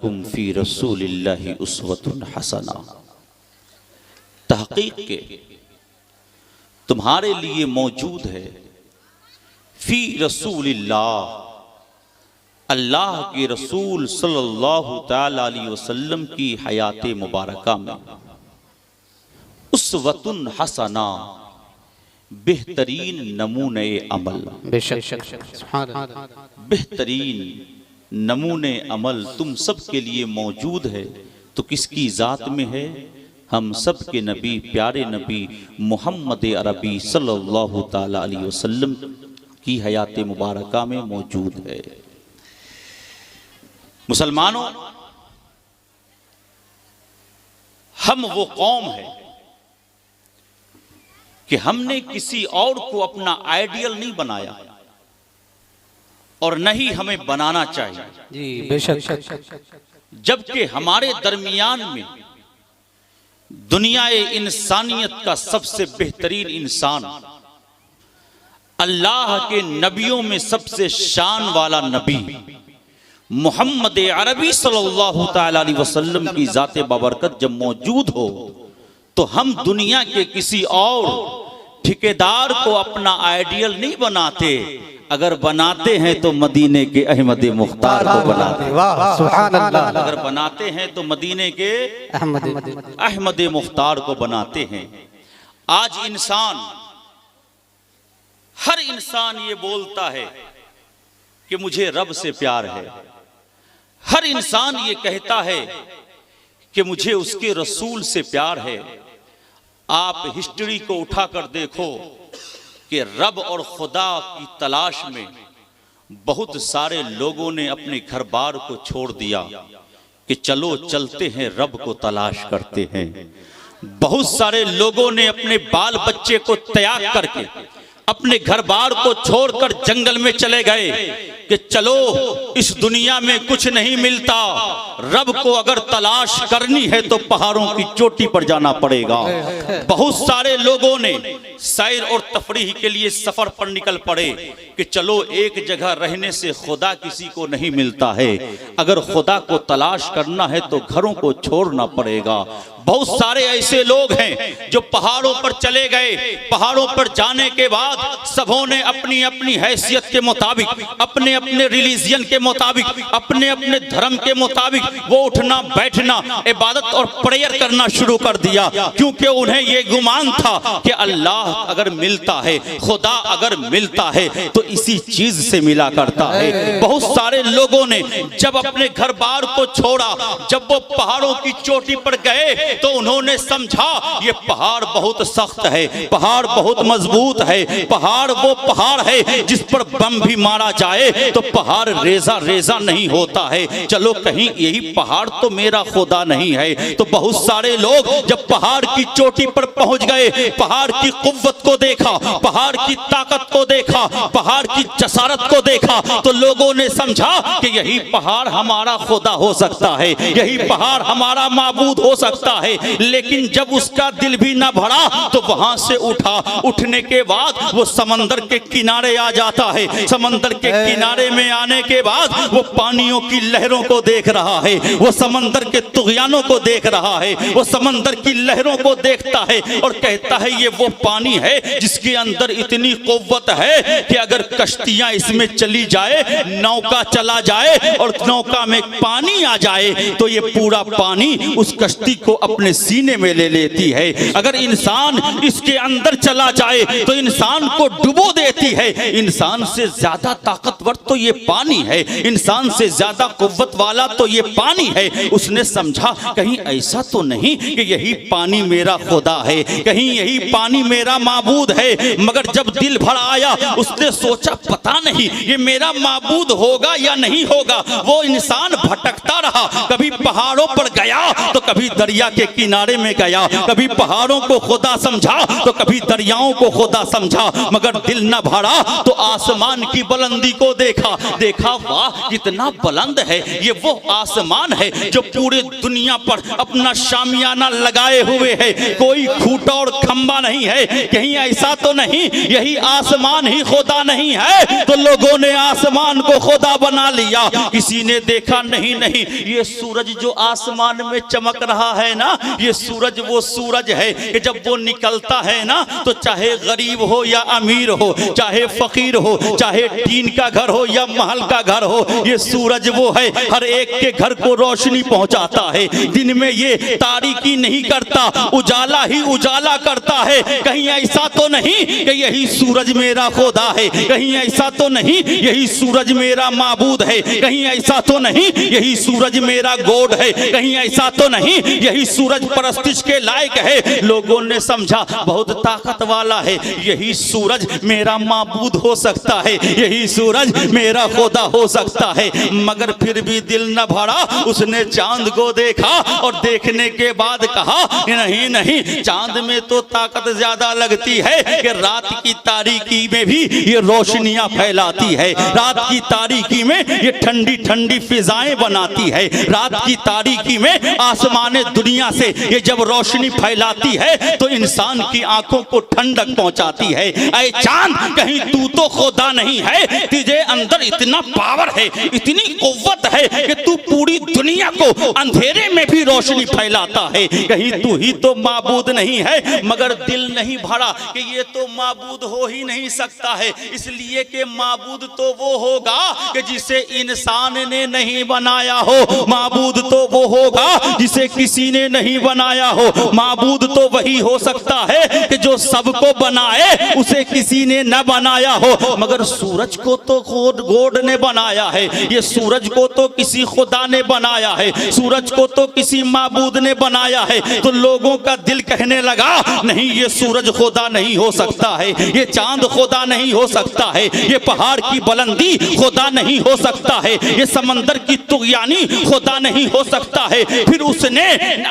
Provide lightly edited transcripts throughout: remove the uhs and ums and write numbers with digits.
लकुम फी रसूलिल्लाहि उस्वतुन हसना। तहकीक के तुम्हारे लिए मौजूद है फी रसूलिल्लाह, अल्लाह के रसूल सल्लल्लाहु तआला अलैहि वसल्लम की हयात मुबारका में उस्वतुन हसना, बेहतरीन नमूने अमल, बेहतरीन नमूने अमल तुम सब के लिए मौजूद है। तो किसकी जात में है? हम सब के नबी, प्यारे नबी मोहम्मद अरबी सल्लल्लाहु तआला अलैहि वसल्लम की हयात मुबारका में मौजूद है। मुसलमानों, हम वो कौम है कि हमने किसी और को अपना आइडियल नहीं बनाया और नहीं हमें बनाना चाहिए जी, बेशक। जबकि हमारे दरमियान में दुनियाए इंसानियत का सबसे बेहतरीन इंसान, अल्लाह के नबियों में सबसे शान वाला नबी मोहम्मद अरबी सल्लल्लाहु तआला अलैहि वसल्लम की जाते बाबरकत जब मौजूद हो तो हम दुनिया के किसी और ठेकेदार को अपना आइडियल नहीं बनाते। अगर बनाते हैं तो मदीने के अहमद मुख्तार को बनाते, वाह सुभान अल्लाह। अगर बनाते हैं तो मदीने के अहमद मुख्तार को बनाते हैं। आज इंसान, हर इंसान ये बोलता है कि मुझे रब से प्यार है। हर इंसान ये कहता है कि मुझे उसके रसूल से प्यार है। आप हिस्ट्री को उठाकर देखो कि रब और खुदा की तलाश में बहुत सारे लोगों ने अपने घर बार को छोड़ दिया कि चलो चलते हैं रब को तलाश करते हैं। बहुत सारे लोगों ने अपने बाल बच्चे को त्याग करके अपने घर बार को छोड़कर जंगल में चले गए कि चलो इस दुनिया में कुछ नहीं मिलता, रब को अगर तलाश करनी है तो पहाड़ों की चोटी पर जाना पड़ेगा। बहुत सारे लोगों ने सैर और तफरीह के लिए सफर पर निकल पड़े कि चलो एक जगह रहने से खुदा किसी को नहीं मिलता है, अगर खुदा को तलाश करना है तो घरों को छोड़ना पड़ेगा। बहुत सारे ऐसे लोग हैं जो पहाड़ों पर चले गए। पहाड़ों पर जाने के बाद सबों ने अपनी अपनी हैसियत के मुताबिक, अपने अपने रिलीजियन के मुताबिक, अपने अपने धर्म के मुताबिक वो उठना बैठना, इबादत और प्रेयर करना शुरू कर दिया, क्योंकि उन्हें ये गुमान था कि अल्लाह अगर मिलता है, खुदा अगर मिलता है तो इसी चीज से मिला करता है। बहुत सारे लोगों ने जब अपने घर बार को छोड़ा, जब वो पहाड़ों की चोटी पर गए तो उन्होंने समझा ये पहाड़ बहुत सख्त है, पहाड़ बहुत मजबूत है, पहाड़ वो पहाड़ है जिस पर बम भी मारा जाए तो पहाड़ रेजा रेजा नहीं होता है। चलो कहीं यही पहाड़ तो मेरा खुदा नहीं है। तो बहुत सारे लोग जब पहाड़ की चोटी पर पहुंच गए, पहाड़ की कुव्वत को देखा, पहाड़ की ताकत को देखा, पहाड़ की जसारत को देखा तो लोगों ने समझा कि यही पहाड़ हमारा खुदा हो सकता है, यही पहाड़ हमारा माबूद हो सकता है। लेकिन जब उसका दिल भी ना भरा तो वहां से उठने के बाद वो समंदर के किनारे आ जाता है। समंदर के किनारे में आने के बाद वो पानियों की लहरों को देख रहा है, वो समंदर के तुग़यानों को देख रहा है, वो समंदर की लहरों को देखता है और कहता है ये वो पानी है जिसके अंदर इतनी कुव्वत है कि अगर कश्तियां इसमें चली जाए, नौका चला जाए और नौका में पानी आ जाए तो ये पूरा पानी उस कश्ती को अपने सीने में ले लेती है। अगर इंसान इसके अंदर चला जाए तो इंसान को डुबो देती है। इंसान से ज्यादा ताकतवर तो ये पानी है, इंसान से ज्यादा कुव्वत वाला तो ये पानी है। उसने समझा कहीं ऐसा तो नहीं कि यही पानी मेरा खुदा है, कहीं यही पानी मेरा माबूद है। मगर जब दिल भर आया उसने सोचा पता नहीं ये मेरा माबूद होगा या नहीं होगा। वो इंसान भटकता रहा, कभी पहाड़ों पर गया तो कभी दरिया के किनारे में गया, कभी पहाड़ों को खुदा समझा तो कभी दरियाओं को खुदा समझा। मगर दिल न भरा तो आसमान की बुलंदी को देखा वाह कितना बुलंद है। ये वो आसमान है जो पूरे दुनिया पर अपना शामियाना लगाए हुए है, कोई खूंटा और खंबा नहीं है, कहीं ऐसा तो नहीं यही आसमान ही खुदा नहीं है तो लोगों ने आसमान को खुदा बना लिया। किसी ने देखा नहीं नहीं ये सूरज जो आसमान में चमक रहा है ना, ये सूरज वो सूरज है कि जब वो निकलता है ना तो चाहे गरीब हो या अमीर हो, चाहे फकीर हो, चाहे टीन का घर हो या महल का घर हो, ये सूरज वो है हर एक के घर को रोशनी पहुंचाता है। दिन में ये तारीकी नहीं करता, उजाला ही उजाला करता है। कहीं ऐसा तो नहीं कि यही सूरज मेरा खुदा है, कहीं ऐसा तो नहीं यही सूरज मेरा माबूद है, कहीं ऐसा तो नहीं यही सूरज मेरा गॉड है, कहीं ऐसा तो नहीं यही सूरज परस्तिश के लायक है। लोगों ने समझा बहुत ताकत वाला है, यही सूरज मेरा माबूद हो सकता है, यही सूरज मेरा खुदा हो सकता है। मगर फिर भी दिल न भरा, उसने चांद को देखा और देखने के बाद कहा नहीं नहीं चांद में तो ताकत ज्यादा लगती है कि रात की तारीकी में भी ये रोशनियां फैलाती है, रात की तारीकी में ये ठंडी ठंडी फिजाएं बनाती है, रात की तारीकी में आसमान दुनिया से ये जब रोशनी फैलाती है तो इंसान की आंखों को ठंडक पहुंचाती है। ऐ चांद कहीं तू तो खुदा नहीं है, तुझे अंदर इतना पावर है, इतनी कुव्वत है कि तू पूरी दुनिया को अंधेरे में भी रोशनी फैलाता है, कहीं तू ही तो माबूद नहीं है। मगर दिल नहीं भरा कि ये तो माबूद हो ही नहीं सकता है, इसलिए कि माबूद तो वो होगा कि जिसे इंसान ने नहीं बनाया हो, माबूद तो वो होगा जिसे किसी ने नहीं बनाया हो, माबूद तो वही हो सकता है कि जो सबको बनाए उसे किसी ने न बनाया हो। मगर सूरज को तो गॉड ने बनाया है, ये सूरज को तो किसी खुदा ने बनाया है, सूरज को तो किसी माबूद ने बनाया है। तो लोगों का दिल कहने लगा नहीं ये सूरज खुदा नहीं हो सकता है, ये चांद खुदा नहीं हो सकता है, ये पहाड़ की बुलंदी खुदा नहीं हो सकता है, ये समंदर की तुगयानी खुदा नहीं हो सकता है। फिर उसने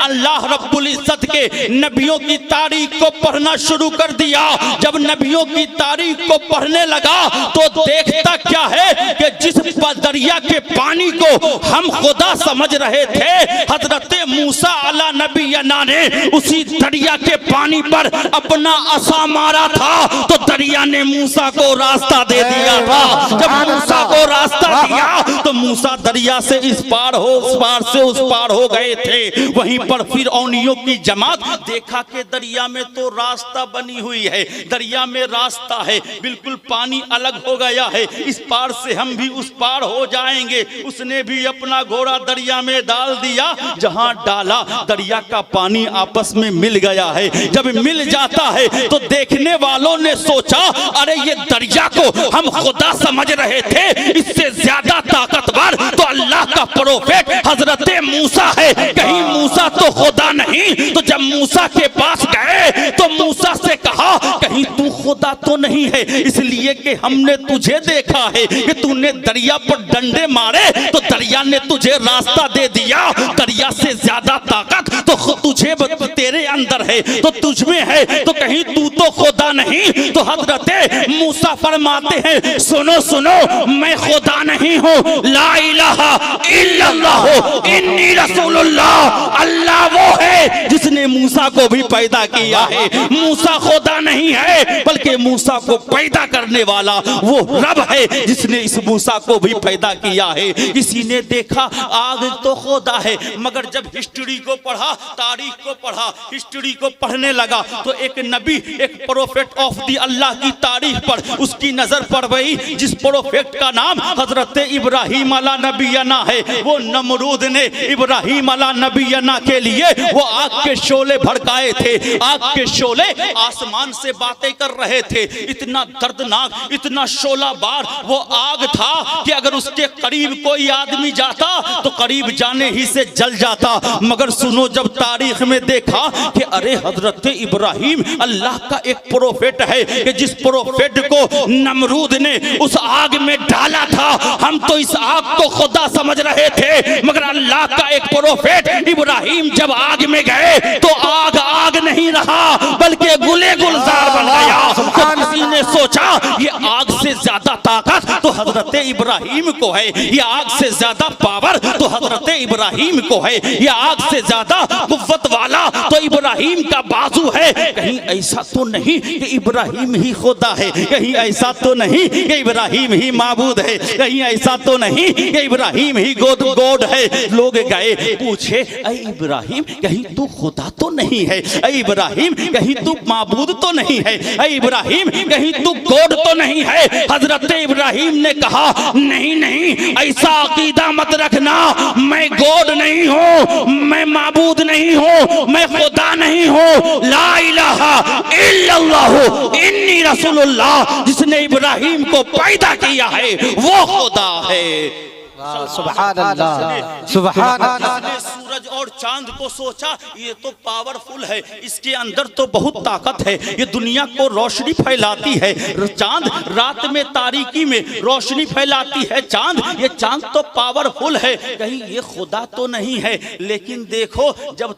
अल्लाह रब्बुल इज्जत के नबियों की तारीख को पढ़ना शुरू कर दिया। जब नबियों की तारीख को पढ़ने लगा तो देखता क्या है कि जिस दरिया के पानी को हम खुदा समझ रहे थे, हजरत मूसा अला नबीना ने उसी दरिया के पानी पर अपना असा मारा था तो दरिया ने मूसा को रास्ता दे दिया था। जब मूसा को रास्ता दिया तो मूसा दरिया से इस पार हो, उस पार से उस पार हो गए थे। वहीं पर फिर औनियों की जमात देखा कि दरिया में तो रास्ता बनी हुई है, दरिया में रास्ता है, बिल्कुल पानी अलग हो गया है, इस पार से हम भी उस पार हो जाएंगे। उसने भी अपना घोड़ा दरिया में डाल दिया, जहां डाला दरिया का पानी आपस में मिल गया है। जब मिल जाता है तो देखने वालों ने सोचा अरे ये दरिया को हम खुदा समझ रहे थे, इससे ज्यादा ताकतवर तो अल्लाह का प्रोफेट हजरत मूसा है, कहीं मूसा तो खुदा नहीं। तो जब मूसा के पास गए तो मूसा से कहा कहीं तू खुदा तो नहीं है, इसलिए कि हमने तुझे देखा है कि तूने दरिया पर डंडे मारे तो दरिया ने तुझे रास्ता दे दिया, दरिया से ज्यादा ताकत तो तुझे तेरे अंदर है, तो तुझ में है, तो कहीं तू तो खुदा नहीं। तो हजरत मूसा फरमाते हैं सुनो सुनो मैं खुदा नहीं हूँ, ला इलाहा इल्लल्लाह इन्नी रसूलुल्लाह। अल्लाह वो है जिसने मूसा को भी पैदा किया है, मूसा खुदा नहीं है बल्कि मूसा को पैदा करने वाला वो रब है जिसने इस मूसा को भी पैदा किया है। किसी ने देखा आग तो खुदा है, मगर जब हिस्ट्री को पढ़ा, तारीख को पढ़ा, हिस्ट्री को पढ़ने लगा तो एक नबी, एक प्रोफेट ऑफ दी अल्लाह की तारीख पर उसकी नजर पड़ गई, जिस प्रोफेट का नाम हजरत इब्राहिम अला नबीना है। वो नमरूद ने इब्राहिम अला नबीना के लिए वो आग के शोले भड़काए थे, आग के शोले आसमान से बातें कर रहे थे। इतना दर्दनाक, इतना शोला बार वो आग था कि अगर उसके करीब कोई आदमी जाता तो करीब जाने ही से जल जाता। मगर सुनो जब तारीख में देखा कि अरे हजरत इब्राहिम अल्लाह का एक प्रोफेट है कि जिस प्रोफेट को नमरूद ने उस आग में डाला था, हम तो इस आग को खुदा समझ रहे थे, मगर अल्लाह का एक प्रोफेट इब्राहिम जब आग में गए तो आग आग नहीं रहा बल्कि गुले गुलजार बन गया। तो किसी ने सोचा ये आग से ज्यादा ताकत तो हजरत इब्राहिम को है, ये आग से ज्यादा पावर तो हजरत इब्राहिम को है, ये आग से ज्यादा कुव्वत वाला तो इब्राहिम का बाजू है। कहीं ऐसा तो नहीं कि इब्राहिम ही खुदा है, कहीं ऐसा तो नहीं कि इब्राहिम ही माबूद है, कहीं ऐसा तो नहीं कि इब्राहिम ही गॉड है। लोग गए पूछे, ऐ इब्राहिम कहीं तू खुदा तो नहीं है, ऐ इब्राहिम कहीं तू माबूद तो नहीं है, ऐ इब्राहिम कहीं तू गॉड तो नहीं है। हजरत इब्राहिम ने कहा, नहीं नहीं, ऐसा अकीदा मत रखना, मैं गॉड नहीं हूँ, मैं माबूद नहीं हूँ, मैं खुदा नहीं हूँ। ला इलाहा इल्लल्लाहु इन्नी रसूलुल्लाह, जिसने इब्राहिम को पैदा किया है वो खुदा है। सुभान अल्लाह, सुभान अल्लाह। जिसने सूरज और चांद को सोचा ये तो पावरफुल है, इसके अंदर तो बहुत ताकत है, ये दुनिया को रोशनी फैलाती है। चांद रात में तारीकी में रोशनी फैलाती है, चांद, ये चांद तो पावरफुल है, कहीं ये खुदा तो नहीं है। लेकिन देखो जब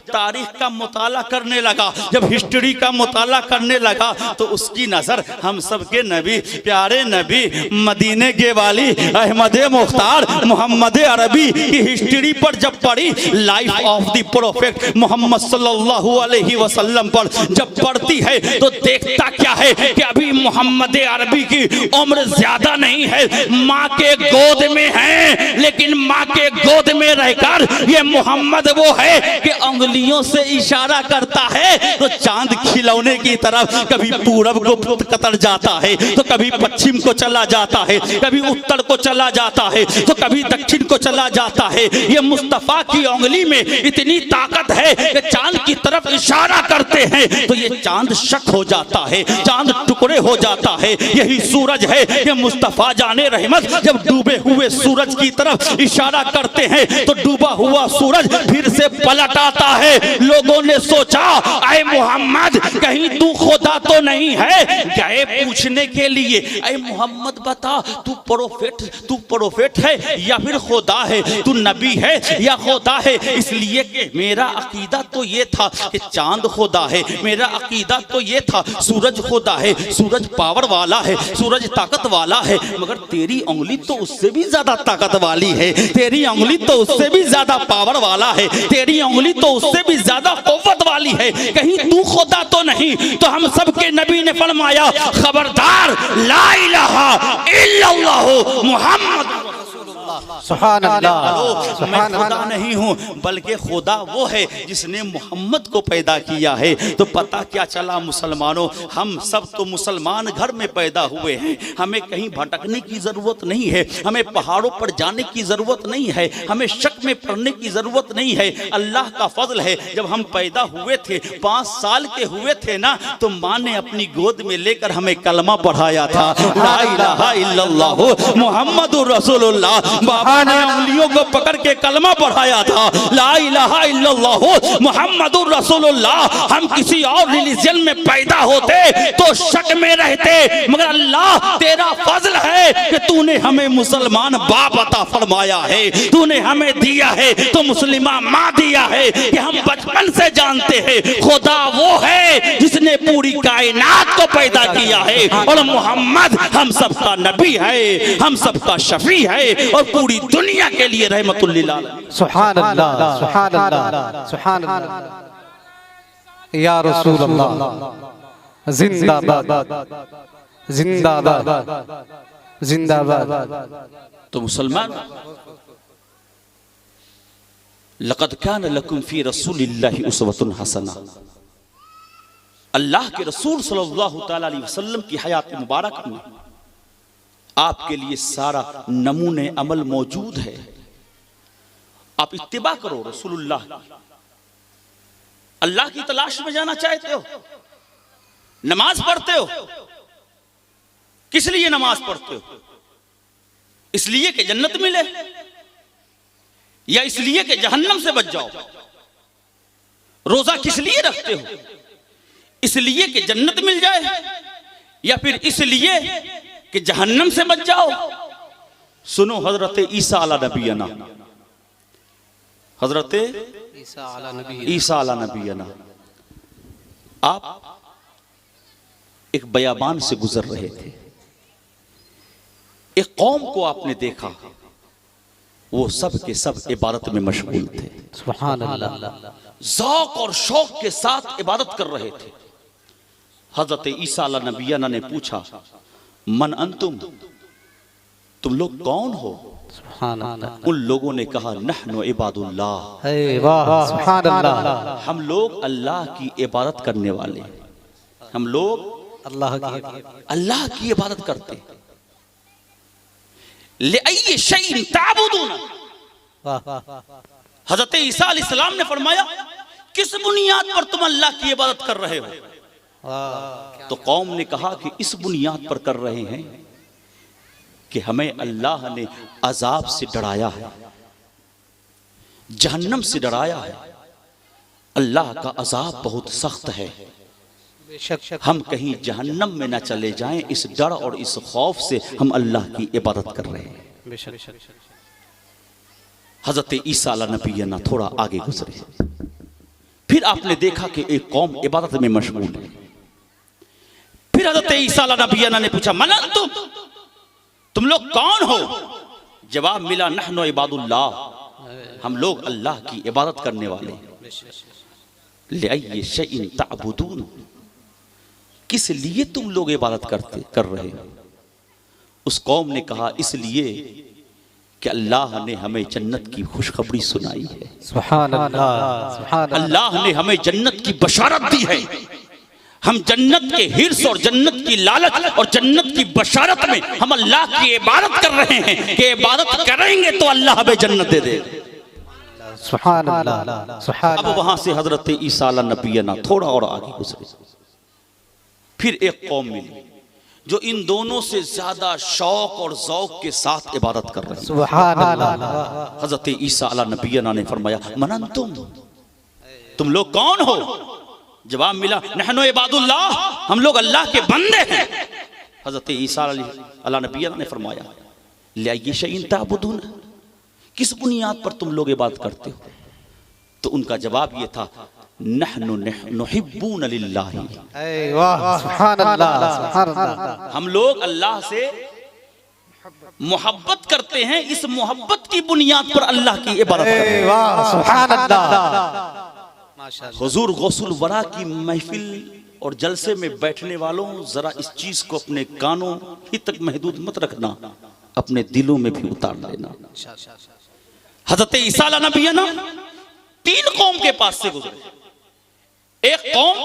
तारीख का मुताला करने लगा, जब हिस्ट्री का मुताला करने लगा तो उसकी नजर हम सबके नबी, प्यारे नबी, मदीने के वाली अहमद मुख्तार मोहम्मद अरबी की हिस्ट्री पर जब पढ़ी, life of the prophet Mohammad सल्लल्लाहु अलैहि वसल्लम पर जब पढ़ती है तो देखता क्या है कि अभी मोहम्मद अरबी की उम्र ज्यादा नहीं है, माँ के गोद में है, लेकिन माँ के गोद में रहकर ये मोहम्मद वो है कि उंगलियों से इशारा करता है तो चांद खिलौने की तरफ कभी पूरब को कतर जाता है तो कभी पश्चिम को चला जाता है, कभी उत्तर को चला जाता है तो कभी दक्षिण को चला जाता है। ये मुस्तफा की उंगली में इतनी ताकत है कि चांद की तरफ इशारा करते हैं तो ये चांद शक हो जाता है, चांद टुकड़े हो जाता है। यही सूरज है कि मुस्तफा जाने रहमत जब डूबे हुए सूरज की तरफ इशारा करते हैं तो डूबा हुआ सूरज फिर से पलट आता है। लोगों ने सोचा, ऐ मोहम्मद कहीं तू खुदा तो नहीं है, गए पूछने के लिए, ऐ मोहम्मद बता तू प्रोफेट है या फिर खुदा है, तू नबी है या खुदा है। इसलिए कि मेरा अकीदा तो ये था कि चांद खुदा है, मेरा अकीदा तो ये था सूरज खुदा है, सूरज पावर वाला है, सूरज ताकत वाला है, मगर तेरी उंगली तो उससे भी ज्यादा ताकत वाली है, तेरी उंगली तो उससे भी ज्यादा पावर वाला है, तेरी उंगली तो उससे भी ज्यादा कुव्वत वाली है, कहीं तू खुदा तो नहीं। तो हम सबके नबी ने फरमाया, खबरदार, ला इलाहा इल्लल्लाहु मुहम्मद सुभान अल्लाह, मैं खुदा नहीं हूँ बल्कि खुदा वो है जिसने मोहम्मद को पैदा किया है। तो पता क्या चला मुसलमानों, हम सब तो मुसलमान घर में पैदा हुए हैं, हमें कहीं भटकने की जरूरत नहीं है, हमें पहाड़ों पर जाने की जरूरत नहीं है, हमें शक में पड़ने की जरूरत नहीं है। अल्लाह का फजल है, जब हम पैदा हुए थे 5 साल के हुए थे ना तो माँ ने अपनी गोद में लेकर हमें कलमा पढ़ाया था, ला इलाहा इल्लल्लाहु मुहम्मदुर रसूलुल्लाह। बाबा ने उंगलियों को पकड़ के कलमा पढ़ाया था, ला इलाहा इल्लल्लाहु मुहम्मदुर रसूलुल्लाह। हम किसी और रिलीजन में पैदा होते तो शक में रहते, मगर अल्लाह तेरा फजल है कि तूने हमें मुसलमान बाप अता फरमाया है, तूने हमें दिया है तो मुस्लिमा माँ दिया है कि हम बचपन से जानते हैं खुदा वो है जिसने पूरी कायनात को पैदा किया है और मोहम्मद हम सबका नबी है, हम सबका शफी है और पूरी दुनिया के लिए रहमतुल लिल आलमीन। सुभान अल्लाह, सुभान अल्लाह, सुभान अल्लाह। या रसूल अल्लाह, जिंदाबाद, जिंदाबाद, जिंदाबाद। तो मुसलमान, लक़द कान लकुम फी रसूलिल्लाहि उस्वतुन हसना, अल्लाह के रसूल सल्लल्लाहु तआला अलैहि वसल्लम की हयात मुबारक में आपके लिए सारा नमूने अमल मौजूद है। आप इत्तिबा करो रसूलुल्लाह। अल्लाह की तलाश में जाना चाहते हो, नमाज पढ़ते हो, किस लिए नमाज पढ़ते हो? इसलिए कि जन्नत मिले या इसलिए कि जहन्नम से बच जाओ? रोजा किस लिए रखते हो? इसलिए कि जन्नत मिल जाए या फिर इसलिए कि जहन्नम से बच जाओ? सुनो हजरत ईसा अला नबीना, हजरत ईसा अला नबीना, आप एक बयाबान से गुजर रहे थे, एक कौम को आपने देखा, वो सब के सब इबादत में मशगूल थे, सुभान अल्लाह, ज़ौक़ और शौक के साथ इबादत कर रहे थे। हजरत ईसा अलैहि नबीना ने पूछा, मन अंतुम, तुम लोग कौन हो? सुभान अल्लाह। उन लोगों ने कहा, नहनु इबादुल्लाह, अरे वाह, सुभान अल्लाह, हम लोग अल्लाह की इबादत करने वाले, हम लोग अल्लाह की इबादत करते। ले अय्य शैइन ताबुदून, हजरत ईसा अलैहिस्सलाम ने फरमाया, किस बुनियाद पर तुम अल्लाह की इबादत कर रहे हो? तो कौम ने कहा कि इस बुनियाद पर कर रहे हैं कि हमें अल्लाह ने अजाब से डराया है, जहन्नम से डराया है, अल्लाह का अजाब बहुत सख्त है, हम कहीं जहन्नम में न चले जाएं, इस डर और इस खौफ से हम अल्लाह की इबादत कर रहे हैं। हजरत ईसा अलैहि नबी थोड़ा आगे गुजरे, फिर आपने देखा कि एक कौम इबादत में मशगूल है। फिर हजरत ईसा अलैहि नबी ने पूछा, मन अंतुम, तुम लोग कौन हो? जवाब मिला, नहनु इबादुल्लाह, हम लोग अल्लाह की इबादत करने वाले। ले अय्य शैइन ताबुदून, किस लिए तुम लोग इबादत कर रहे हो? उस कौम ने कहा, इसलिए कि अल्लाह ने हमें जन्नत की खुशखबरी सुनाई है, सुभान अल्लाह, सुभान अल्लाह ने हमें जन्नत की बशारत दी है, हम जन्नत के हिर्स और जन्नत की लालच और जन्नत की बशारत में हम अल्लाह की इबादत कर रहे हैं कि इबादत करेंगे तो अल्लाह हमें जन्नत दे दे। सुभान अल्लाह, सुभान। अब वहां से हजरत ईसा अलैहि नबी थोड़ा और आगे गुजरे, फिर एक कौम मिली जो इन दोनों से ज्यादा शौक और ज़ौक़ के साथ इबादत कर रहे हैं। सुभान अल्लाह। हजरत ईसा अलैहि नबी ने फरमाया, मन अंतुम, तुम लोग कौन हो? जवाब मिला, नहनु इबादुल्लाह, हम लोग अल्लाह के बंदे हैं। हजरत ईसा अलैहि नबी ने फरमाया, ले अय्य शैइन ताबुदून, किस बुनियाद पर तुम लोग इबादत करते हो? तो उनका जवाब ये था, नहनु नुहिब्बून लिल्लाहि, वाह, सुभान अल्लाह, सुभान अल्लाह, हम लोग अल्लाह से मोहब्बत करते हैं, इस मोहब्बत की बुनियाद पर अल्लाह की इबादत करते हैं। वाह, सुभान अल्लाह। हुजूर गौसुल वरा की महफिल और जलसे में बैठने वालों, जरा इस चीज को अपने कानों ही तक महदूद मत रखना, अपने दिलों में भी उतार लेना। हजरत ईसा अलैहि नबी ना 3 कौम के पास से गुजरे। एक कौम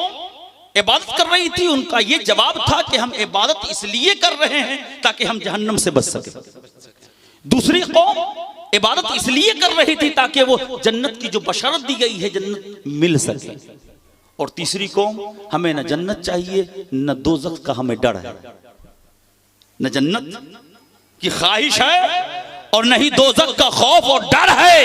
इबादत कर रही थी, उनका यह जवाब था कि हम इबादत इसलिए कर रहे हैं ताकि हम जहन्नम से बच सके। दूसरी कौम इबादत इसलिए कर रही थी ताकि वो जन्नत की जो बशारत दी गई है जन्नत मिल सके। और तीसरी कौम, हमें न जन्नत चाहिए न दोज़ख का हमें डर है, न जन्नत की ख्वाहिश है और न ही दोज़ख का खौफ और डर है,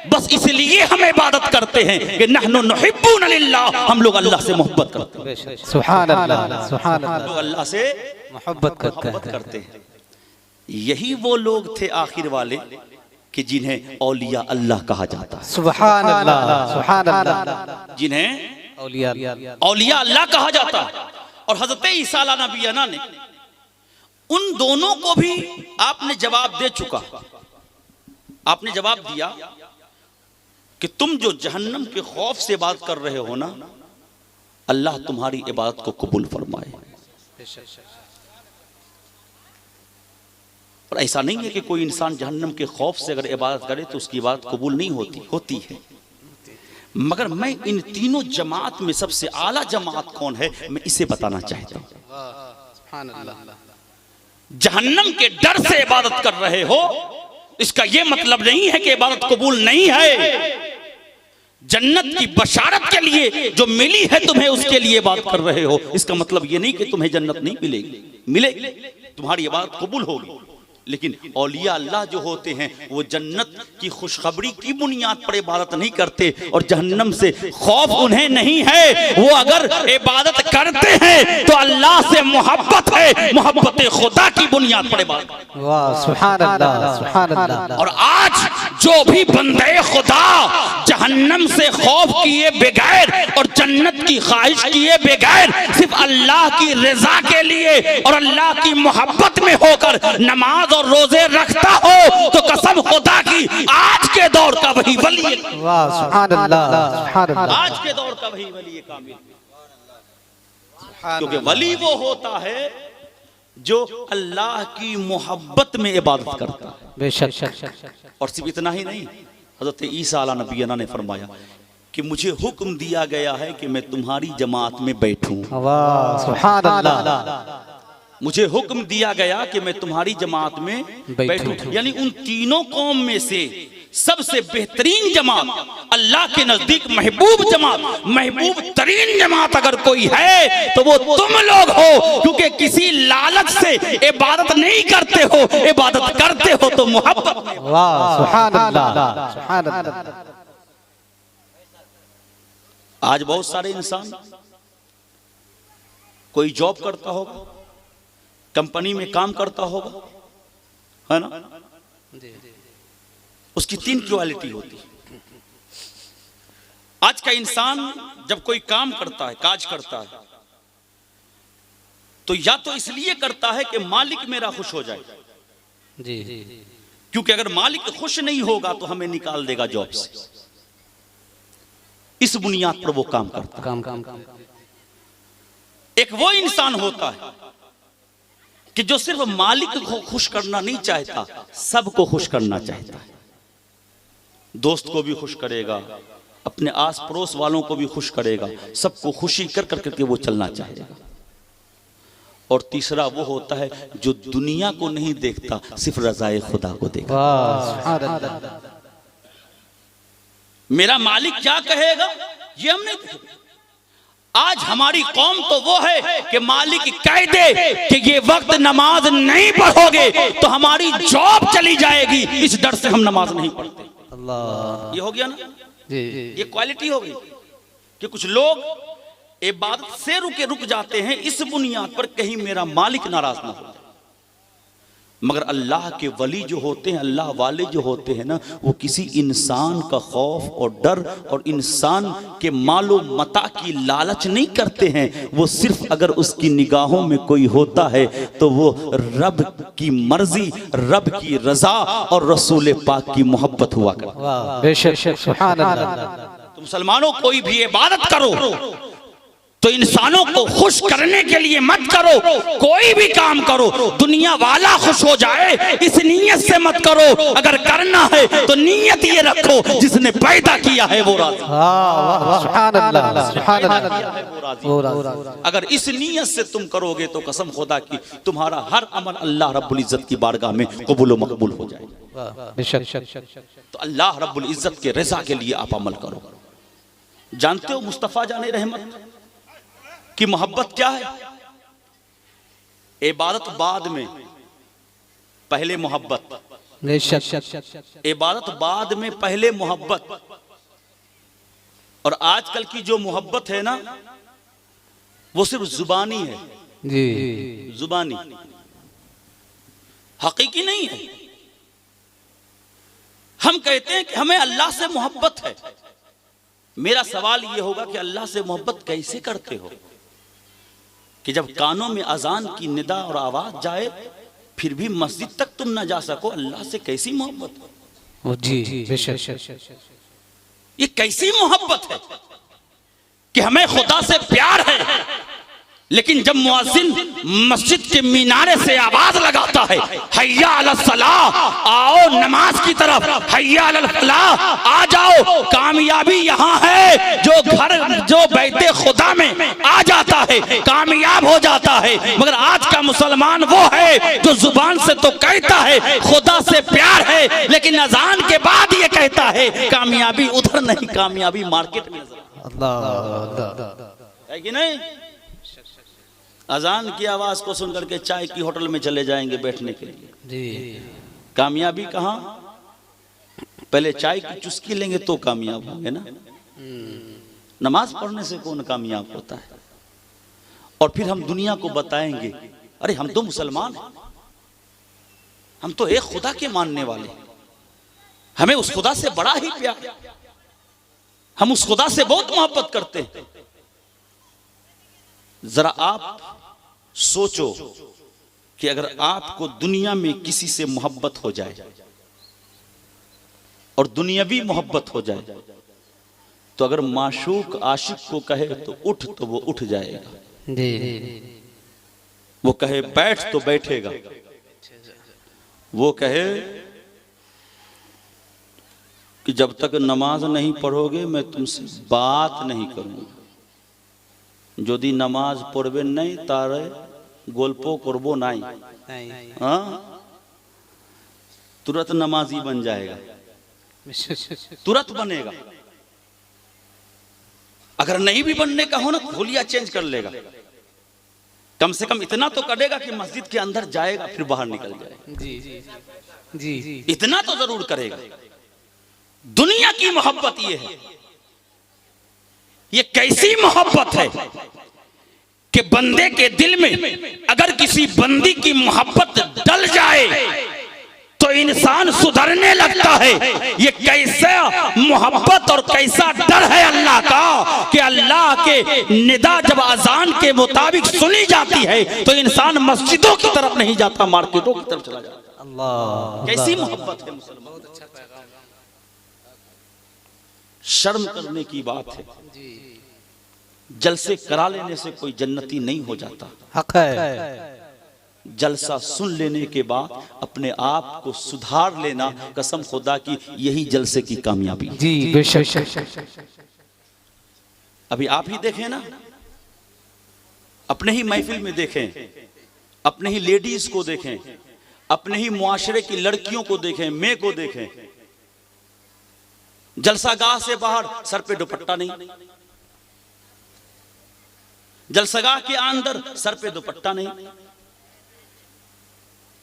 बस इसलिए हम इबादत करते हैं कि नहनु नुहिब्बून लिल्लाह, हम लोग अल्लाह से मोहब्बत करते हैं। सुभान अल्लाह, सुभान अल्लाह, लोग अल्लाह से मोहब्बत करते हैं। यही वो लोग थे आखिर वाले कि जिन्हें औलिया अल्लाह कहा जाता है। सुभान अल्लाह, सुभान अल्लाह, जिन्हें औलिया औलिया अल्लाह कहा जाता है। और हजरत ईसा अलैहि नबी ने उन दोनों को भी आपने जवाब दे चुका, आपने जवाब दिया कि तुम जो जहन्नम के खौफ से बात कर रहे हो ना, अल्लाह तुम्हारी इबादत को कबूल फरमाए। और ऐसा नहीं है कि कोई इंसान जहन्नम के खौफ से अगर इबादत करे तो उसकी इबादत कबूल नहीं होती है। मगर मैं इन तीनों जमात में सबसे आला जमात कौन है, मैं इसे बताना चाहता हूं। जहन्नम के डर से इबादत कर रहे हो, इसका यह मतलब नहीं है कि इबादत कबूल नहीं है। जन्नत की बशारत के लिए जो मिली है तुम्हें, उसके लिए बात कर रहे हो, इसका मतलब यह नहीं कि तुम्हें जन्नत नहीं मिलेगी, मिलेगी, तुम्हारी इबादत कबूल होगी। लेकिन औलिया अल्लाह जो होते हैं वो जन्नत की खुशखबरी की बुनियाद पर इबादत नहीं करते और जहन्नम से खौफ उन्हें नहीं है। वो अगर इबादत करते हैं तो अल्लाह से मोहब्बत है, मोहब्बत खुदा की बुनियाद पर इबादत। वाह, सुभान अल्लाह, सुभान अल्लाह। और आज जो भी बंदे खुदा जहन्नम से खौफ किए बगैर और जन्नत की ख्वाहिश किए बगैर सिर्फ अल्लाह की रजा के लिए और अल्लाह की मोहब्बत में होकर नमाज और रोजे रखता हो तो कसम खुदा की आज के दौर का वही वली है। वाह सुभान अल्लाह सुभान अल्लाह। आज के दौर का वही वली कामिल, क्योंकि वली वो होता है जो अल्लाह की मोहब्बत में इबादत करता है। बेशक। और सिर्फ इतना ही नहीं, हजरत ईसा अला नबीना ने फरमाया कि मुझे हुक्म दिया गया है कि मैं तुम्हारी जमात में बैठूं। वाह सुभान अल्लाह। मुझे हुक्म दिया गया कि मैं तुम्हारी जमात में बैठूं। यानी उन तीनों कौम में से सबसे बेहतरीन जमात, अल्लाह के नजदीक महबूब जमात, महबूब तरीन जमात अगर कोई है तो वो तुम लोग हो, क्योंकि किसी लालच से इबादत नहीं करते हो, इबादत करते हो तो मोहब्बत में। वाह सुभान अल्लाह सुभान अल्लाह। आज बहुत सारे इंसान कोई जॉब करता होगा, कंपनी में काम करता होगा, है ना, उसकी 3 क्वालिटी होती है। आज का इंसान जब कोई काम करता है, काज करता है, तो या तो इसलिए करता है कि मालिक मेरा खुश हो जाए जी, क्योंकि अगर मालिक खुश नहीं होगा तो हमें निकाल देगा जॉब से। इस बुनियाद पर वो काम करता है। एक वो इंसान होता है कि जो सिर्फ मालिक को खुश करना नहीं चाहता, सबको खुश करना चाहता है। दोस्त को भी खुश करेगा, अपने आस पड़ोस वालों को भी खुश करेगा, सबको खुशी कर करके वो चलना चाहेगा। और तीसरा वो होता है जो दुनिया को नहीं देखता, सिर्फ रज़ाए खुदा को देखता। मेरा मालिक क्या कहेगा ये हम नहीं देखते। आज हमारी कौम तो वो है कि मालिक कह दे कि ये वक्त नमाज नहीं पढ़ोगे तो हमारी जॉब चली जाएगी, इस डर से हम नमाज नहीं पढ़ते। अल्लाह, ये हो गया ना जी। ये क्वालिटी हो गई कि कुछ लोग इबादत से रुक जाते हैं इस बुनियाद पर कहीं मेरा मालिक नाराज ना हो। मगर अल्लाह के वली जो होते हैं, अल्लाह वाले जो होते हैं ना, वो किसी इंसान का खौफ और डर और इंसान के मालो मता की लालच नहीं करते हैं। वो सिर्फ अगर उसकी निगाहों में कोई होता है तो वो रब की मर्जी, रब की रजा और रसूल पाक की मोहब्बत हुआ करती है। तो मुसलमानों कोई भी इबादत करो तो इंसानों को खुश करने के लिए मत करो। कोई भी काम करो दुनिया वाला खुश हो जाए इस नीयत से मत करो। अगर करना है तो नीयत ये रखो जिसने पैदा किया है वो राजी। अगर इस नीयत से तुम करोगे तो कसम खुदा की तुम्हारा हर अमल अल्लाह रब्बुल इज्जत की बारगाह में कबूल व मकबूल हो जाएगा। तो अल्लाह रब्बुल इज्जत के रजा के लिए आप अमल करो। जानते हो मुस्तफा जाने रहमत कि मोहब्बत क्या है? इबादत बाद में, पहले मोहब्बत। इबादत बाद में, पहले मोहब्बत। और आजकल की जो मोहब्बत है ना वो सिर्फ जुबानी है जी, जुबानी, हकीकी नहीं है। हम कहते हैं कि हमें अल्लाह से मोहब्बत है। मेरा सवाल यह होगा कि अल्लाह से मोहब्बत कैसे करते हो कि जब कानों में अजान की निदा और आवाज जाए फिर भी मस्जिद तक तुम ना जा सको? अल्लाह से कैसी मोहब्बत हो जी? ये कैसी मोहब्बत है कि हमें खुदा से प्यार है, लेकिन जब मुअज्जिन मस्जिद के मीनारे से आवाज लगाता है हय्या अलस सलाह, आओ नमाज की तरफ, हय्या अलल फलाह, आ जाओ, कामयाबी यहाँ है। जो बैते खुदा में आ जाता है कामयाब हो जाता है। मगर आज का मुसलमान वो है जो जुबान से तो कहता है खुदा से प्यार है, लेकिन अजान के बाद ये कहता है कामयाबी उधर नहीं, कामयाबी मार्केट में है कि नहीं? अजान की आवाज को सुन करके चाय की होटल में चले जाएंगे बैठने के लिए जी। कामयाबी कहाँ? पहले चाय की चुस्की लेंगे तो कामयाब होंगे ना। नमाज पढ़ने से कौन कामयाब होता है? और फिर हम दुनिया को बताएंगे अरे हम तो मुसलमान हैं, हम तो एक खुदा के मानने वाले, हमें उस खुदा से बड़ा ही प्यार। हम उस खुदा से बहुत मोहब्बत करते हैं। जरा आप सोचो कि अगर आपको दुनिया में किसी से मोहब्बत हो जाए और दुनियावी मोहब्बत हो जाए, तो अगर माशूक आशिक को कहे तो उठ, तो वो उठ जाएगा। वो कहे बैठ तो बैठेगा। वो कहे कि जब तक नमाज नहीं पढ़ोगे मैं तुमसे बात नहीं करूंगा। যদি नमाज पढ़बे नहीं तारे गोल्पो करबो नहीं, हाँ तुरंत नमाजी बन जाएगा, तुरंत बनेगा। अगर नहीं भी बनने का हो ना, हुलिया चेंज कर लेगा। कम से कम इतना तो करेगा कि मस्जिद के अंदर जाएगा फिर बाहर निकल जाएगा। जी, इतना तो जरूर करेगा। दुनिया की मोहब्बत ये है, ये कैसी मोहब्बत है कि बंदे के दिल में अगर किसी बंदी की मोहब्बत डल जाए तो इंसान सुधरने लगता है। ये कैसा मोहब्बत और कैसा डर है अल्लाह का कि अल्लाह के निदा जब अजान के मुताबिक सुनी जाती है तो इंसान मस्जिदों की तरफ नहीं जाता, मार्केटों की तरफ चला जाता। अल्लाह, कैसी मोहब्बत है मुसलमान। शर्म करने की बात है, जलसे करा लेने से कोई जन्नती नहीं हो जाता। हक है। जलसा सुन लेने के बाद अपने आप को सुधार लेना, कसम खुदा की यही जलसे की कामयाबी। जी बेशक। अभी आप ही देखें ना, अपने ही महफिल में देखें, अपने ही लेडीज को देखें, अपने ही मुआशरे की लड़कियों को देखें, मैं को देखें। जलसागाह से बाहर सर पे दुपट्टा नहीं, जलसागाह के अंदर सर पे दुपट्टा नहीं।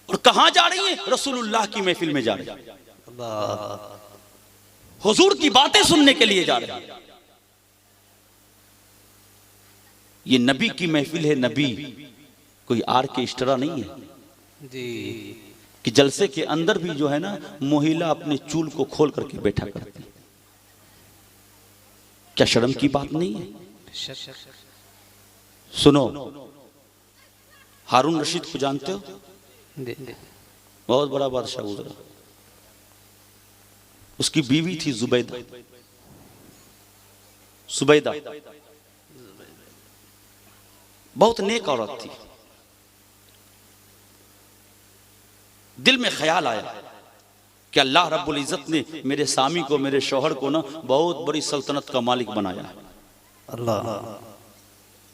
और कहां जा रही है? रसूलुल्लाह की महफिल में जा रही है, हुजूर की बातें सुनने के लिए जा रही है। ये नबी की महफिल है, नबी कोई आर्केस्ट्रा नहीं है जी, कि जलसे के अंदर भी जो है ना महिला अपने चूल को खोल करके बैठा करती है। क्या शर्म की बात नहीं है? सुनो, हारून रशीद को जानते हो? बहुत बड़ा बादशाह गुजरा, उसकी बीवी थी जुबैदा। सुबैदा बहुत नेक औरत थी। दिल में ख्याल आया कि अल्लाह रब्बुल इज्जत ने मेरे सामी को, मेरे शौहर को ना बहुत बड़ी सल्तनत का मालिक बनाया है। अल्लाह,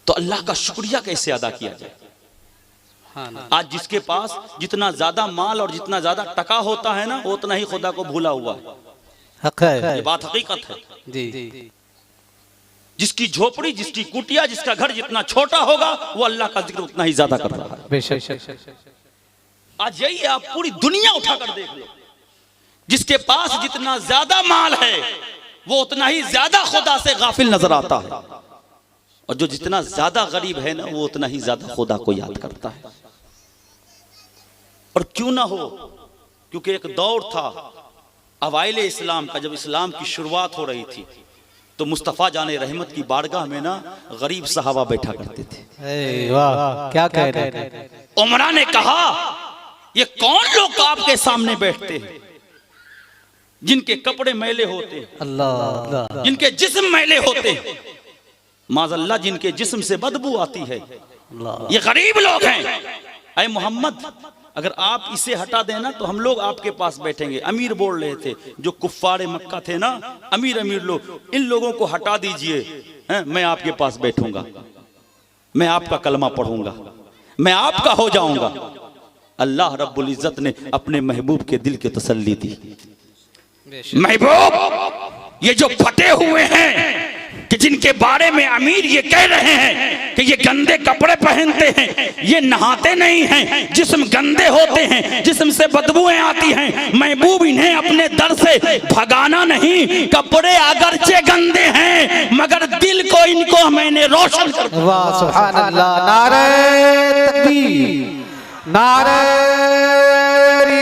तो अल्लाह का शुक्रिया कैसे अदा किया जाए? आज जिसके पास जितना ज्यादा माल और जितना ज्यादा टका होता है ना, वो उतना ही खुदा को भूला हुआ है। हक है, ये बात हकीकत है जी। जिसकी झोपड़ी, जिसकी कुटिया, जिसका घर जितना छोटा होगा वो अल्लाह का जिक्र उतना ही ज्यादा कर रहा है। आज यही है, आप पूरी दुनिया उठाकर देख लो, जिसके पास जितना ज्यादा माल है वो उतना ही ज्यादा खुदा से गाफिल नजर आता है, और जो जितना ज्यादा गरीब है ना वो उतना ही ज्यादा खुदा को याद करता है। और क्यों ना हो, क्योंकि एक दौर था अवाइले इस्लाम का, जब इस्लाम की शुरुआत हो रही थी तो मुस्तफा जाने रहमत की बारगाह में ना गरीब सहाबा बैठा करते थे। वाह, क्या कह रहे हैं। उमरा ने कहा, ये कौन लोग आपके सामने बैठते हैं जिनके कपड़े मैले होते हैं, अल्लाह, जिनके जिस्म मैले होते हैं, माज़अल्लाह जिनके जिस्म से बदबू आती है, ये गरीब लोग हैं। ऐ मोहम्मद, अगर आप इसे हटा देना तो हम लोग आपके पास बैठेंगे। अमीर बोल रहे थे, जो कुफ्फारे मक्का थे ना, अमीर अमीर लोग, इन लोगों को हटा दीजिए, मैं आपके पास बैठूंगा, मैं आपका कलमा पढ़ूंगा, मैं आपका हो जाऊंगा। अल्लाह रब्बुल इज्जत ने अपने महबूब के दिल की तसल्ली दी। महबूब, ये जो फटे हुए हैं कि जिनके बारे में अमीर ये कह रहे हैं कि ये गंदे कपड़े पहनते हैं, ये नहाते नहीं हैं, जिस्म गंदे होते हैं, जिस्म से बदबूएं आती हैं, महबूब इन्हें अपने दर से भगाना नहीं। कपड़े अगरचे गंदे हैं मगर दिल को इनको मैंने रोशन कर दिया। वाह सुभान अल्लाह, नारे तकबीर, नारे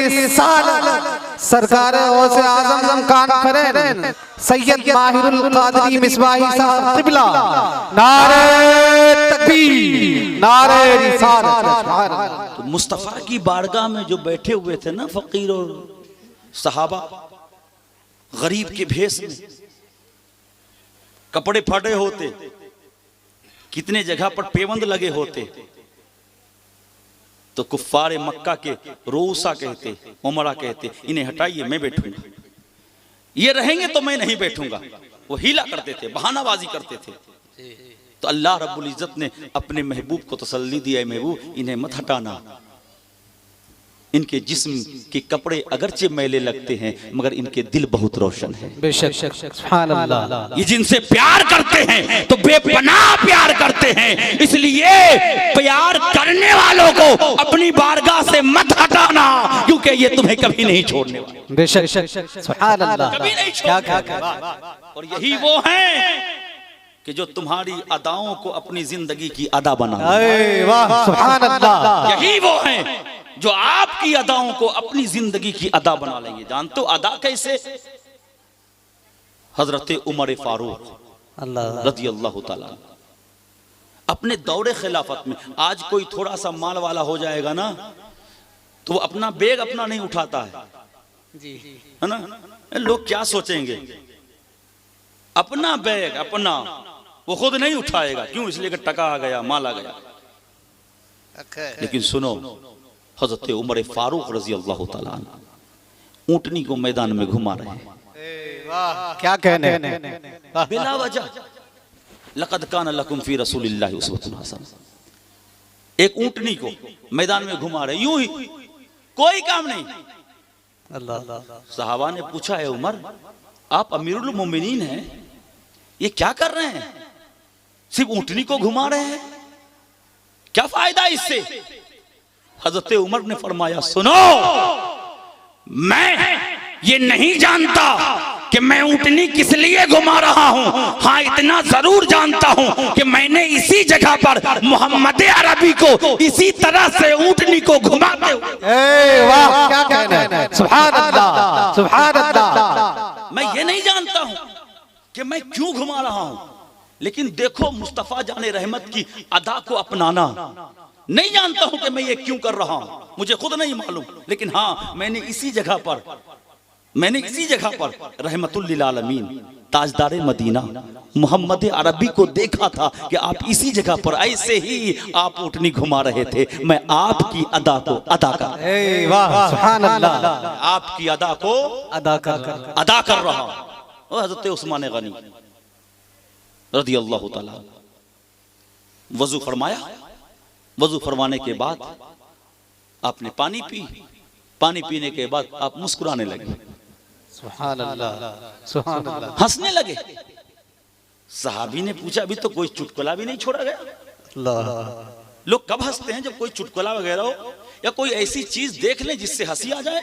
रिसालत, सरकार गौसे आजम कॉन्फ्रेंस सैयद माहिरुल कादरी मिसबाही साहब क़िबला नारे तकबीर नारे रिसालत। तो मुस्तफ़ा की बारगाह में जो बैठे हुए थे ना फकीर और सहाबा, गरीब के भेष में, कपड़े फाटे होते, कितने जगह पर पेवंद लगे होते, तो कुफ्फारे मक्का के रोसा कहते, उमरा कहते, इन्हें हटाइए मैं बैठूंगा, ये रहेंगे तो मैं नहीं बैठूंगा। वो हीला करते थे, बहानाबाजी करते थे। तो अल्लाह रब्बुल इज्जत ने अपने महबूब को तसल्ली दिया, महबूब इन्हें मत हटाना, इनके जिस्म के कपड़े अगरचे मैले लगते हैं मगर इनके दिल बहुत रोशन है। बेशक सुभान अल्लाह। ये जिनसे प्यार करते हैं तो बेपनाह प्यार करते हैं, इसलिए प्यार करने वालों को अपनी बारगाह से मत हटाना, क्योंकि ये तुम्हें कभी नहीं छोड़ने वाले। बेशक सुभान अल्लाह। कभी नहीं छोड़ने। और यही वो हैं कि जो तुम्हारी अदाओं को अपनी जिंदगी की अदा बना। वाह सुभान अल्लाह। यही वो हैं जो आपकी अदाओं को अपनी जिंदगी की अदा बना लेंगे। जानते हो अदा कैसे? हजरत उमर फारूक रज़ी अल्लाह ताला अपने दौरे खिलाफत में, आज कोई थोड़ा सा माल वाला हो जाएगा ना तो वो अपना बैग अपना नहीं उठाता है ना, लोग क्या सोचेंगे, अपना बैग अपना वो खुद नहीं उठाएगा। क्यों? इसलिए कि टका आ गया, माल आ गया। लेकिन सुनो, हजरत उमर फारूक रजी अल्लाह ताला ऊंटनी को मैदान में घुमा रहे हैं। क्या कहने, बिला वजह लक़द कान लकुम फी रसूलिल्लाहि उस्वतुन हसन। एक ऊंटनी को मैदान में घुमा रहे, यूं ही, कोई काम नहीं। सहाबा ने पूछा, है उमर आप अमीरुल मोमिनीन हैं, ये क्या कर रहे हैं? सिर्फ ऊंटनी को घुमा रहे हैं, क्या फायदा इससे? हजरत उमर ने फरमाया, सुनो, मैं ये नहीं जानता कि मैं ऊंटनी किस लिए घुमा रहा हूं। हाँ, इतना जरूर जानता हूं कि मैंने इसी जगह पर मोहम्मद अरबी को इसी तरह से ऊंटनी को घुमाते हुए, वाह क्या कहने, सुभान अल्लाह सुभान अल्लाह। मैं ये नहीं जानता हूं कि मैं क्यों घुमा रहा हूं, लेकिन देखो मुस्तफा जाने रहमत की अदा को अपनाना। नहीं जानता हूं कि मैं ये क्यों कर रहा हूं, मुझे खुद नहीं मालूम, लेकिन हाँ मैंने इसी जगह पर रहमतुल लिल आलमीन ताजदार मदीना मोहम्मद अरबी को देखा था कि आप इसी जगह पर ऐसे ही आप ऊंटनी घुमा रहे थे। मैं आपकी अदा को अदा कर, वाह सुभान अल्लाह, आपकी अदा को अदा कर रहा हूं। हजरत उस्मान गनी रज़ी अल्लाह ताला वजू फरमाया, वजू फरमाने के बाद आपने पानी पी, पानी पीने के बाद आप मुस्कुराने लगे, सुभान अल्लाह सुभान अल्लाह, हंसने लगे। सहाबी ने पूछा, अभी तो कोई चुटकुला भी नहीं छोड़ा गया। लोग कब हंसते हैं? जब कोई चुटकुला वगैरह हो या कोई ऐसी चीज देख ले जिससे हंसी आ जाए।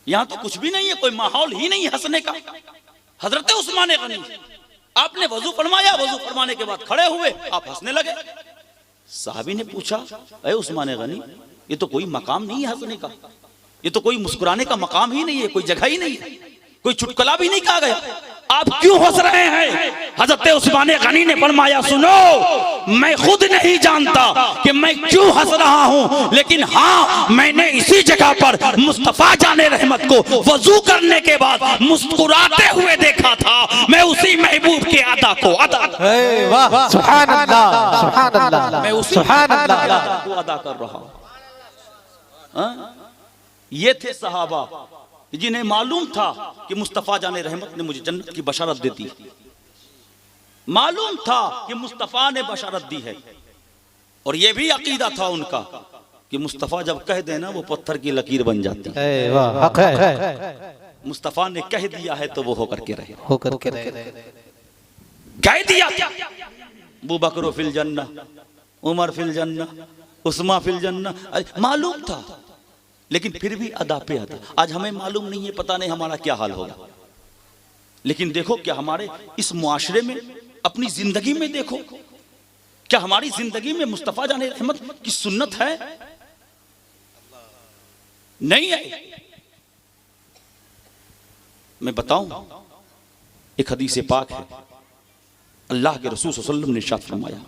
यहां तो कुछ भी नहीं है, कोई माहौल ही नहीं हंसने का। हजरत उस्मान गनी आपने वजू फरमाया, वजू फरमाने के बाद खड़े हुए, आप हंसने लगे। साहबी ने पूछा, अरे उस्मान गनी, ये तो कोई मकाम नहीं है हंसने का, ये तो कोई मुस्कुराने का मकाम ही नहीं है, कोई जगह ही नहीं है, कोई चुटकुला भी नहीं कहा गया, आप क्यों हंस रहे हैं? हजरत उस्मान गनी ने फरमाया, सुनो, मैं खुद नहीं जानता कि मैं क्यों हंस रहा हूं, लेकिन हाँ मैंने इसी जगह पर मुस्तफा जाने रहमत को वजू करने के बाद मुस्कुराते हुए देखा था। मैं उसी महबूब के अदा को अदा, वाह सुभान अल्लाह सुभान अल्लाह, मैं उसी सुभान अल्लाह को अदा कर रहा हूं। ये थे सहाबा जिन्हें मालूम था कि मुस्तफा जाने रहमत ने मुझे जन्नत की बशारत दे दी। मालूम था कि मुस्तफा ने बशारत दी है, और यह भी अकीदा था उनका कि मुस्तफा जब कह देना वो पत्थर की लकीर बन जाती है। वाह हक है, मुस्तफा ने कह दिया है तो वो होकर के रहे, कह दिया अबू बकर फिल जन्नह, उमर फिल जन्नह, उस्मान फिल जन्नह, मालूम था, लेकिन फिर भी अदा पे अदा। आज हमें मालूम नहीं है, पता नहीं हमारा क्या हाल होगा, लेकिन देखो क्या हमारे इस मुआशरे में, अपनी जिंदगी में देखो, क्या हमारी जिंदगी में मुस्तफा जाने रहमत की सुन्नत है? नहीं है। मैं बताऊं, एक हदीस पाक है, अल्लाह के रसूल सल्लल्लाहु अलैहि वसल्लम ने इरशाद फरमाया,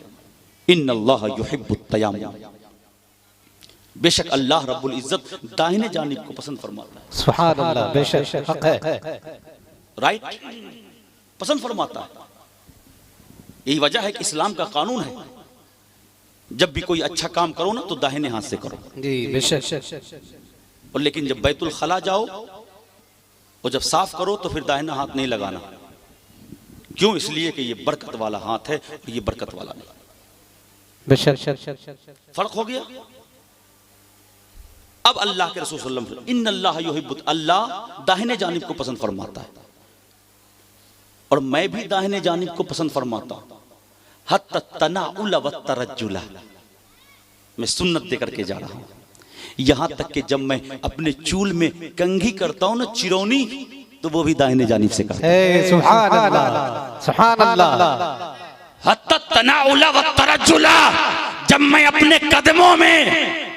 इन्नल्लाह युहिब्बुत तयम्मुम, बेशक अल्लाह रब्बुल इज्जत दाहिने जानिब को पसंद फरमाता है। सुभान अल्लाह, बेशक हक है, राइट, पसंद फरमाता है। यही वजह है कि इस्लाम का कानून है, जब भी कोई अच्छा काम करो ना तो दाहिने हाथ से करो जी बेशक। और लेकिन जब बैतुल खला जाओ और जब साफ करो तो फिर दाहिना हाथ नहीं लगाना। क्यों? इसलिए कि ये बरकत वाला हाथ है और ये बरकत वाला नहीं। बेशक फर्क हो गया। अब अल्लाह के रसूल सल्लल्लाहु अलैहि वसल्लम, इन्नल्लाह युहिब्बुत, अल्लाह दाहिने जानिब को पसंद फरमाता है और मैं भी दाहिने जानिब को पसंद फरमाता हूं। हत्ता तनाउल व तरज्जुला, मैं सुन्नत देकर के जा रहा हूं, यहां तक कि जब मैं अपने चूल में कंघी करता हूं ना, चिरौनी, तो वो भी दाहिने जानिब से करता हूं। सुभान अल्लाह, सुभान अल्लाह। हत्ता तनाउल व तरज्जुला, जब मैं अपने कदमों में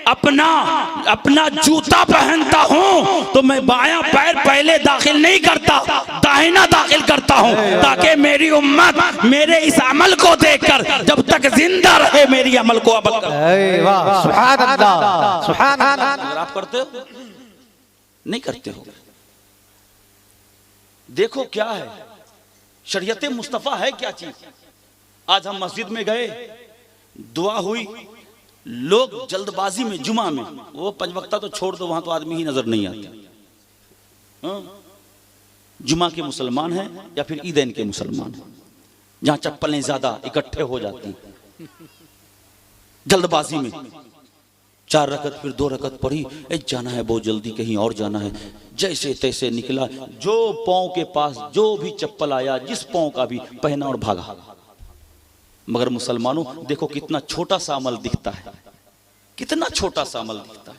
अपना जूता पहनता हूं तो मैं बायां पैर पहले दाखिल नहीं करता, दाहिना दाखिल करता हूं, ताकि मेरी उम्मत मेरे इस अमल को देखकर जब तक जिंदा रहे मेरी अमल को अमल करे। वाह, सुभान अल्लाह, सुभान अल्लाह। अगर आप करते हो, नहीं करते हो, देखो क्या है शरीयत मुस्तफा है क्या चीज। आज हम मस्जिद में गए, दुआ हुई, लोग जल्दबाजी में जुमा में, वो पंच वक्ता तो छोड़ दो, वहां तो आदमी ही नजर नहीं आते। जुमा के मुसलमान हैं या फिर ईदैन के मुसलमान हैं, जहां चप्पलें ज्यादा इकट्ठे हो जाती हैं, जल्दबाजी में 4 रकत फिर 2 रकत पढ़ी, जाना है बहुत जल्दी, कहीं और जाना है, जैसे तैसे निकला, जो पांव के पास जो भी चप्पल आया, जिस पांव का भी पहना और भागा। मगर मुसलमानों देखो कितना छोटा सा अमल दिखता है, कितना छोटा सा अमल दिखता है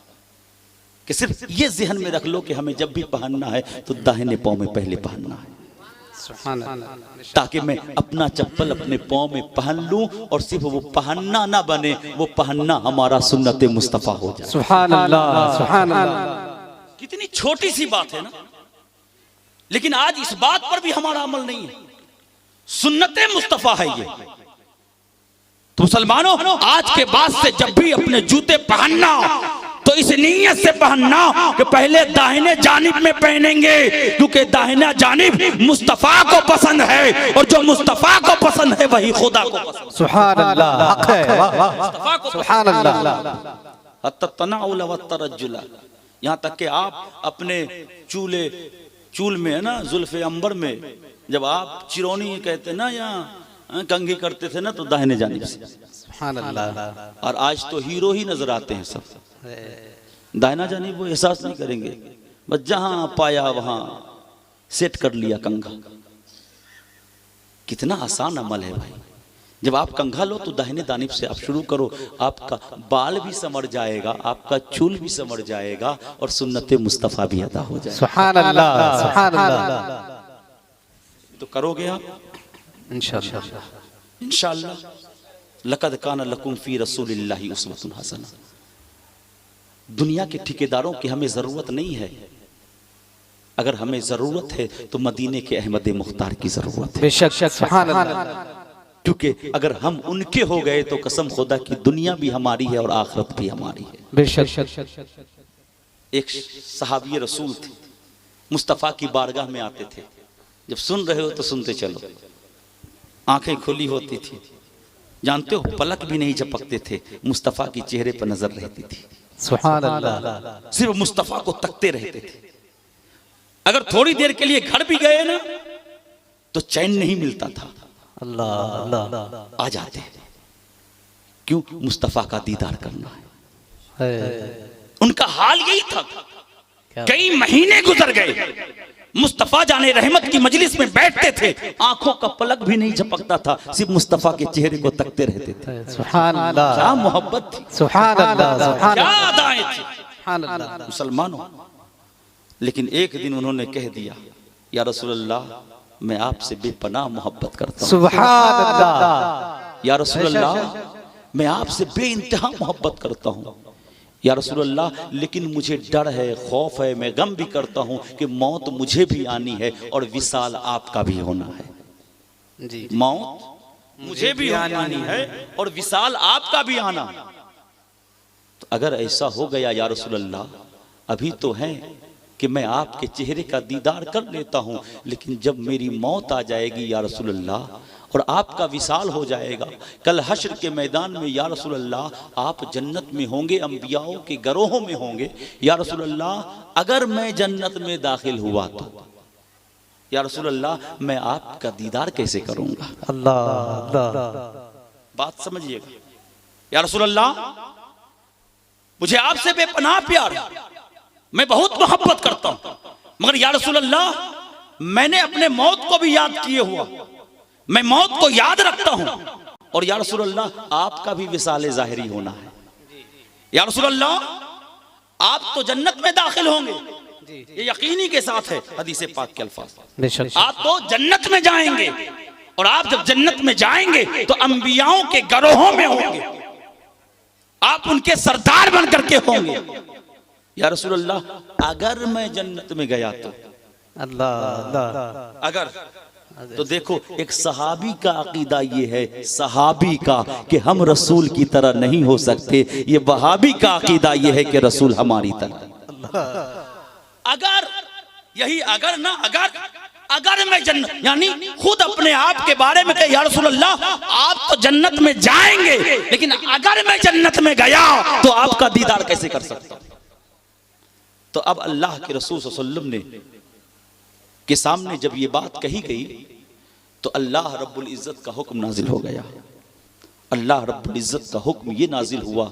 कि सिर्फ ये ज़हन में रख लो कि हमें जब भी पहनना है तो दाहिने पांव में पहले पहनना है, ताकि मैं अपना चप्पल अपने पांव में पहन लूं और सिर्फ वो पहनना ना बने, वो पहनना हमारा सुन्नत मुस्तफा हो जाए। सुभान अल्लाह, सुभान अल्लाह। कितनी छोटी सी बात है ना, लेकिन आज इस बात पर भी हमारा अमल नहीं है। सुन्नत मुस्तफा है ये। तो मुसलमानों, आज के बाद से जब भी अपने जूते पहनना तो इस नीयत से पहनना कि पहले दाहिने जानिब में पहनेंगे, क्योंकि दाहिना जानिब मुस्तफा को पसंद है और जो मुस्तफा को पसंद है वही खुदा को पसंद है। सुभान अल्लाह, हक है, वाह वाह, मुस्तफा को सुभान अल्लाह। हत्ता तनाउल व तरज्जुला, यहां तक कि आप अपने चूल में है ना, जुल्फे अंबर में जब आप चिरौनी कहते ना, यहाँ कंघी करते थे ना, तो दाहिने जानिब से। सुभान अल्लाह। और आज तो हीरो ही नजर आते हैं सब, दाहिना जानिब वो एहसास नहीं करेंगे, बस जहां पाया वहां सेट कर लिया कंघा। कितना आसान अमल है भाई। जब आप कंघा लो तो दाहिने जानिब से आप शुरू करो, आपका बाल भी संवर जाएगा, आपका चूल भी संवर जाएगा और सुन्नत मुस्तफा भी अदा हो जाएगा। सुभान अल्लाह, सुभान अल्लाह। तो करोगे आप इंशाअल्लाह, इंशाअल्लाह। लक़द कान लकुम फी रसूलिल्लाहि उस्वतुन हसना। दुनिया के ठेकेदारों की हमें जरूरत नहीं है, अगर हमें जरूरत है तो मदीने के अहमद मुख्तार की जरूरत है। बेशक, सुभान अल्लाह। क्योंकि अगर हम उनके हो गए तो कसम खुदा की दुनिया भी हमारी है और आखिरत भी हमारी है। बेशक। एक सहाबी रसूल थे, मुस्तफ़ा की बारगाह में आते थे, जब सुन रहे हो तो सुनते चलो, आंखें खुली होती थी, जानते हो पलक भी नहीं झपकते थे, मुस्तफ़ा की चेहरे पर नजर रहती थी। सुभान अल्लाह। सिर्फ मुस्तफ़ा को तकते रहते थे। अगर थोड़ी देर के लिए घर भी गए ना तो चैन नहीं मिलता था। अल्लाह अल्लाह। आ जाते, क्यों? मुस्तफ़ा का दीदार करना है। उनका हाल यही था। कई महीने गुजर गए, मुस्तफ़ा जाने रहमत की मजलिस में बैठते थे, आंखों का पलक भी नहीं झपकता था, सिर्फ मुस्तफ़ा के चेहरे को तकते रहते थे। सुभान अल्लाह। क्या मोहब्बत थी, सुभान अल्लाह, सुभान क्या अदाएं थी। सुभान अल्लाह। मुसलमानों, लेकिन एक दिन उन्होंने कह दिया, या रसूलल्लाह मैं आपसे बेपनाह मोहब्बत करता हूँ। सुभान अल्लाह। या रसूलल्लाह मैं आपसे बेइंतहा मोहब्बत करता हूँ। या रसूलल्लाह, लेकिन मुझे डर है, खौफ है, मैं गम भी करता हूं कि मौत मुझे भी आनी है और विसाल आपका भी होना है। जी, मौत मुझे भी आनी है और विसाल आपका भी आना। तो अगर ऐसा हो गया या रसूलल्लाह, अभी तो है कि मैं आपके चेहरे का दीदार कर लेता हूं, लेकिन जब मेरी मौत आ जाएगी या रसूलल्लाह और आपका विसाल हो जाएगा, कल हश्र के मैदान में या रसूलल्लाह आप जन्नत में होंगे, अंबियाओं के गरोहों में होंगे या रसूलल्लाह, अगर मैं जन्नत में दाखिल हुआ तो या रसूलल्लाह मैं आपका दीदार कैसे करूंगा? अल्लाह, बात समझिएगा या रसूलल्लाह, मुझे आपसे बेपनाह प्यार है, मैं बहुत मोहब्बत करता हूं, मगर या रसूलल्लाह मैंने अपने मौत को भी याद किए हुआ, मैं मौत को याद रखता हूं और या रसूलल्लाह आपका भी विसाले ज़ाहिरी होना है। या रसूलल्लाह आप तो जन्नत में दाखिल होंगे, ये यकीनी के साथ है, हदीस पाक के अल्फाज, आप तो जन्नत में जाएंगे और आप जब जन्नत में जाएंगे तो अंबियाओं के गरोहों में होंगे, आप उनके सरदार बन करके होंगे। या रसूलल्लाह अगर मैं जन्नत में गया तो अल्लाह, अगर तो देखो, एक सहाबी का अकीदा ये है, सहाबी का, कि हम रसूल की तरह नहीं हो सकते। ये वहाबी का अकीदा ये है कि रसूल हमारी तरह। अगर यही अगर ना अगर मैं जन्नत, यानी खुद अपने आप के बारे में कहे या रसूलल्लाह आप तो जन्नत में जाएंगे, लेकिन अगर मैं जन्नत में गया तो आपका दीदार कैसे कर सकता हूं? तो अब अल्लाह के रसूल सल्लल्लाहु अलैहि वसल्लम ने के सामने जब ये बात कही गई तो अल्लाह रब्बुल इज्जत का हुक्म नाजिल हो गया। अल्लाह रब्बुल इज्जत का हुक्म ये नाजिल हुआ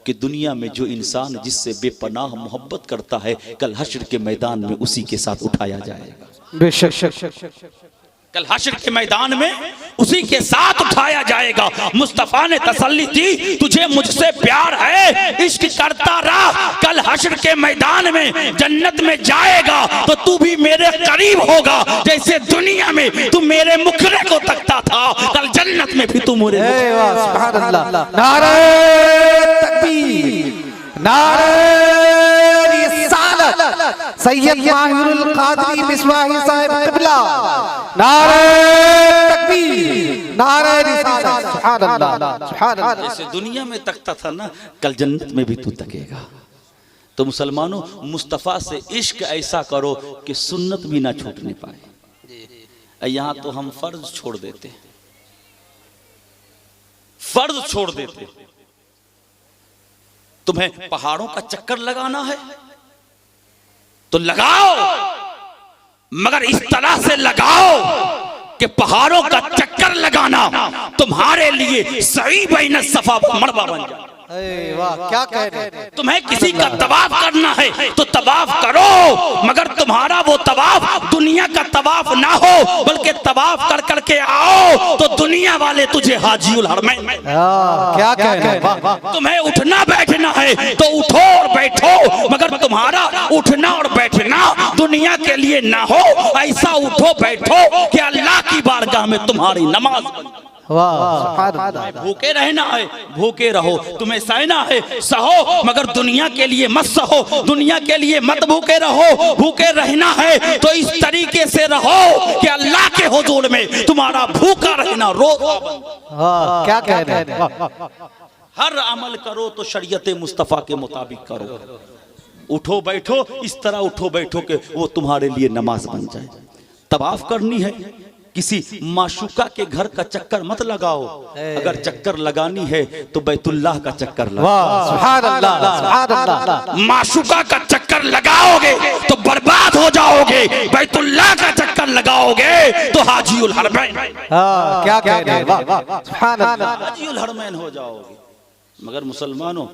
कि दुनिया में जो इंसान जिससे बेपनाह मोहब्बत करता है, कल हश्र के मैदान में उसी के साथ उठाया जाएगा। बेशक, कल हश्र के मैदान में उसी के साथ उठाया जाएगा। मुस्तफा ने तसल्ली दी, तुझे मुझसे प्यार है, इश्क करता रहा, कल हश्र के मैदान में जन्नत में जाएगा तो तू भी मेरे करीब होगा, जैसे दुनिया में तू मेरे मुखरे को तकता था, कल जन्नत में भी तू मेरे सुभान अल्लाह, नारे तकबीर, नारे रिसालत, सैयद माहिरुल कादरी मिसबाही साहिब क़िबला, नारे तकबीर, नारे रिसालत, सुभान अल्लाह, सुभान अल्लाह। जैसे दुनिया में तकता था ना, कल जन्नत में भी तू तकेगा। तो मुसलमानों, मुस्तफ़ा से इश्क ऐसा करो कि सुन्नत भी ना छूटने पाए। यहाँ तो हम फर्ज छोड़ देते, फर्ज छोड़ देते। तुम्हें पहाड़ों का चक्कर लगाना है तो लगाओ, मगर इस तरह से लगाओ कि पहाड़ों का चक्कर लगाना तुम्हारे लिए सही बैन सफा मरवा बन जाए। वाह, क्या कह रहे हैं? तुम्हें किसी का तवाफ करना है तो तवाफ करो, मगर तुम्हारा वो तवाफ दुनिया का तवाफ ना हो, बल्कि तवाफ कर करके आओ तो दुनिया वाले तुझे हाजीउल हरमैन। क्या कह रहे हैं? तुम्हें उठना बैठना है तो उठो और बैठो, मगर तुम्हारा उठना और बैठना दुनिया के लिए ना हो, ऐसा उठो बैठो कि अल्लाह की बारगाह में तुम्हारी नमाज। भूखे रहना है भूखे रहो, तुम्हें सहना है सहो, मगर दुनिया के लिए मत सहो, दुनिया के लिए मत भूखे रहो। भूखे रहना है तो इस तरीके से रहो कि अल्लाह के हुजूर में तुम्हारा भूखा रहना रोज। क्या कह रहे हैं? हर अमल करो तो शरीयत मुस्तफा के मुताबिक करो। उठो बैठो इस तरह उठो बैठो कि वो तुम्हारे लिए नमाज बन जाए। तवाफ करनी है, किसी माशूका के घर का चक्कर मत लगाओ, अगर चक्कर लगानी है तो बैतुल्लाह का चक्कर लगाओ। सुभान अल्लाह, सुभान अल्लाह। माशूका का चक्कर लगाओगे तो बर्बाद हो जाओगे, बैतुल्लाह का चक्कर लगाओगे तो हाजीउल हरमैन। क्या कह रहे हैं? सुभान अल्लाह, हाजीउल हरमैन हो जाओगे। मगर मुसलमानों,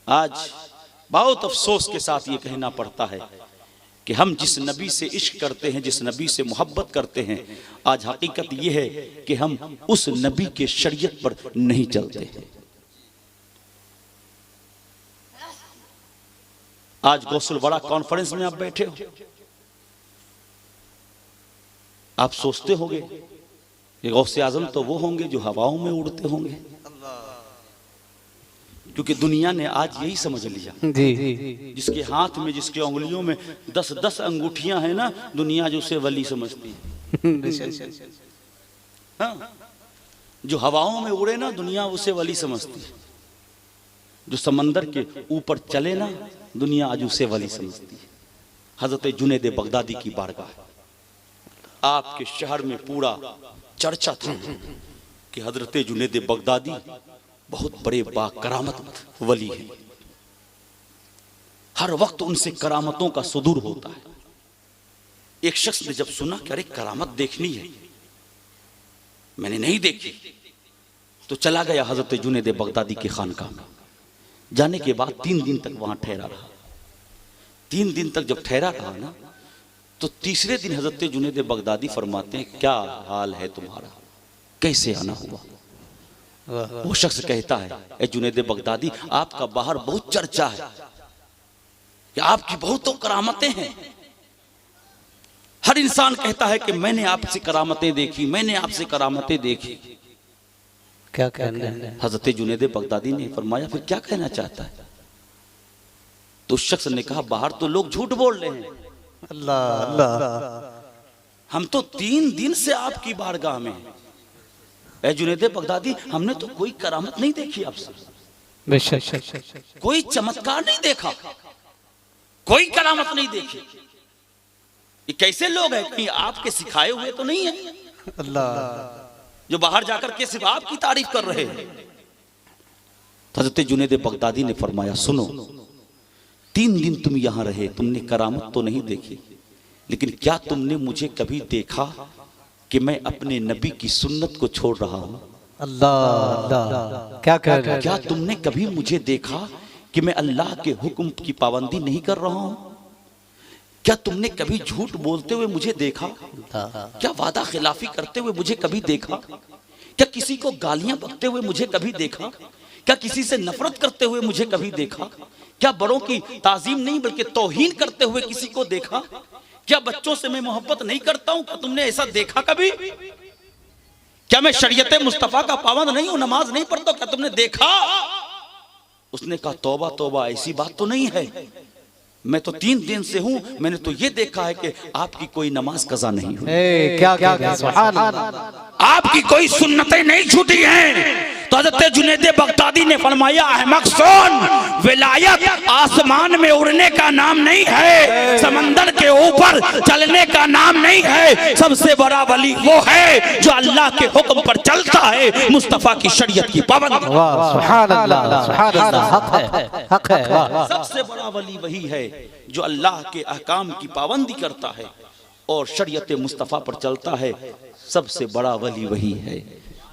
आज बहुत अफसोस के साथ ये कहना पड़ता है कि हम जिस नबी से इश्क करते हैं, जिस नबी से मोहब्बत करते हैं, आज हकीकत यह है कि हम उस नबी के शरीयत पर नहीं चलते। आज गौसल बड़ा कॉन्फ्रेंस में आप बैठे हो, आप सोचते होंगे कि गौसे आजम तो वो होंगे जो हवाओं में उड़ते होंगे। क्योंकि दुनिया ने आज यही समझ लिया, जी जिसके हाथ में, जिसके उंगलियों में 10-10 अंगूठियां हैं ना, दुनिया जो उसे वली समझती है। हाँ, जो हवाओं में उड़े ना, दुनिया उसे वली समझती है। जो समंदर के ऊपर चले ना, दुनिया आज उसे वली समझती है। हजरत जुनैद बगदादी की बारगाह, आपके शहर में पूरा चर्चा था कि हजरत जुनैद बगदादी बहुत बड़े बाकरामत वली हैं। हर वक्त उनसे करामतों का सुदूर होता है। एक शख्स ने जब सुना कि अरे करामत देखनी है, मैंने नहीं देखी, तो चला गया हजरत जुनैद बगदादी के खानकाह में। जाने के बाद 3 दिन तक वहां ठहरा रहा। 3 दिन तक जब ठहरा रहा ना, तो तीसरे दिन हजरत जुनैद बगदादी फरमाते हैं, क्या हाल है तुम्हारा, कैसे आना हुआ? वो शख्स कहता है, ए जुनैद बगदादी, आपका बाहर बहुत चर्चा है कि आपकी बहुतों करामतें हैं। हर इंसान कहता है कि मैंने आपसे करामतें देखी, मैंने आपसे करामतें देखी। क्या कहना है? हजरत जुनैद बगदादी ने फरमाया, फिर क्या कहना चाहता है? तो उस शख्स ने कहा, बाहर तो लोग झूठ बोल रहे हैं, अल्लाह अल्लाह, हम तो 3 दिन से आपकी बारगाह में हैं। ए जुनैद बगदादी, हमने तो कोई करामत नहीं देखी आपसे, बेशक कोई चमत्कार नहीं देखा, कोई करामत नहीं देखी। ये कैसे लोग हैं? कहीं आपके सिखाए हुए तो नहीं है अल्लाह, जो बाहर जाकर के सिर्फ आपकी तारीफ कर रहे हैं। हजरत जुनैद बगदादी ने फरमाया, सुनो, 3 दिन तुम यहां रहे, तुमने करामत तो नहीं देखी, लेकिन क्या तुमने मुझे कभी देखा कि मैं अपने नबी की सुन्नत को छोड़ रहा हूं? अल्लाह अल्लाह, क्या कह रहे हैं? क्या तुमने कभी मुझे देखा कि मैं अल्लाह के हुक्म की पाबंदी नहीं कर रहा हूं? क्या तुमने कभी झूठ बोलते हुए मुझे देखा? क्या वादा खिलाफी करते हुए मुझे कभी देखा? क्या किसी को गालियां बकते हुए मुझे कभी देखा? क्या किसी से नफरत करते हुए मुझे कभी देखा? क्या बड़ों की ताजीम नहीं बल्कि तौहीन करते हुए किसी को देखा? क्या बच्चों से मैं मोहब्बत नहीं करता हूं? क्या तुमने ऐसा देखा कभी? क्या मैं शरीयत मुस्तफा का पाबंद नहीं हूं, नमाज नहीं पढ़ता? क्या तुमने देखा? उसने कहा, तौबा तौबा, ऐसी बात तो नहीं है, मैं तो 3 दिन से हूं, मैंने तो ये देखा है कि आपकी कोई नमाज कज़ा नहीं हुई, क्या क्या क्या, सुभान अल्लाह, आपकी कोई सुन्नतें नहीं छूटी हैं। तो हज़रत जुनैद बगदादी ने फरमाया, अहमक सुन, विलायत आसमान में उड़ने का नाम नहीं है, समंदर के ऊपर चलने का नाम नहीं है। सबसे बड़ा वली वो है जो अल्लाह के हुक्म पर चलता है, मुस्तफा की शरीयत की पाबंदी। वाह, सुभान अल्लाह, सुभान अल्लाह, हक है, हक है, वाह। सबसे बड़ा वली वही है जो अल्लाह के अहकाम की पाबंदी करता है और शरीयत मुस्तफा पर चलता है। सबसे बड़ा वली वही है,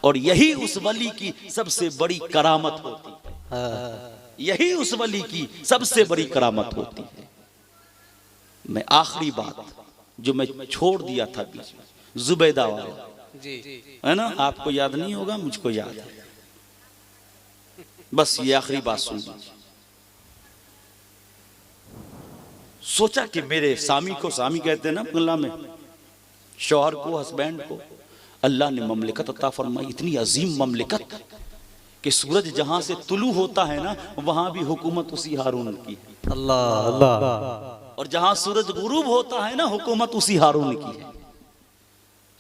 और यही उस वली की सबसे बड़ी करामत होती है। यही उस वली की सबसे बड़ी करामत होती है। मैं आखिरी बात जो मैं छोड़ दिया था बीच में, जुबैदा वाला, है ना, आपको याद नहीं होगा, मुझको याद है, बस ये आखिरी बात सुन लीजिए। सोचा कि मेरे सामी को, सामी कहते हैं ना बंगला में, शौहर को, हस्बैंड को अल्लाह ने ममलिकत अता फरमाई, इतनी अजीम ममलिकत कि सूरज जहां से तुलू होता है ना, वहां भी हुकूमत उसी हारून की है। अल्लाह अल्लाह, और जहां सूरज गुरूब होता है ना, हुकूमत उसी हारून की है।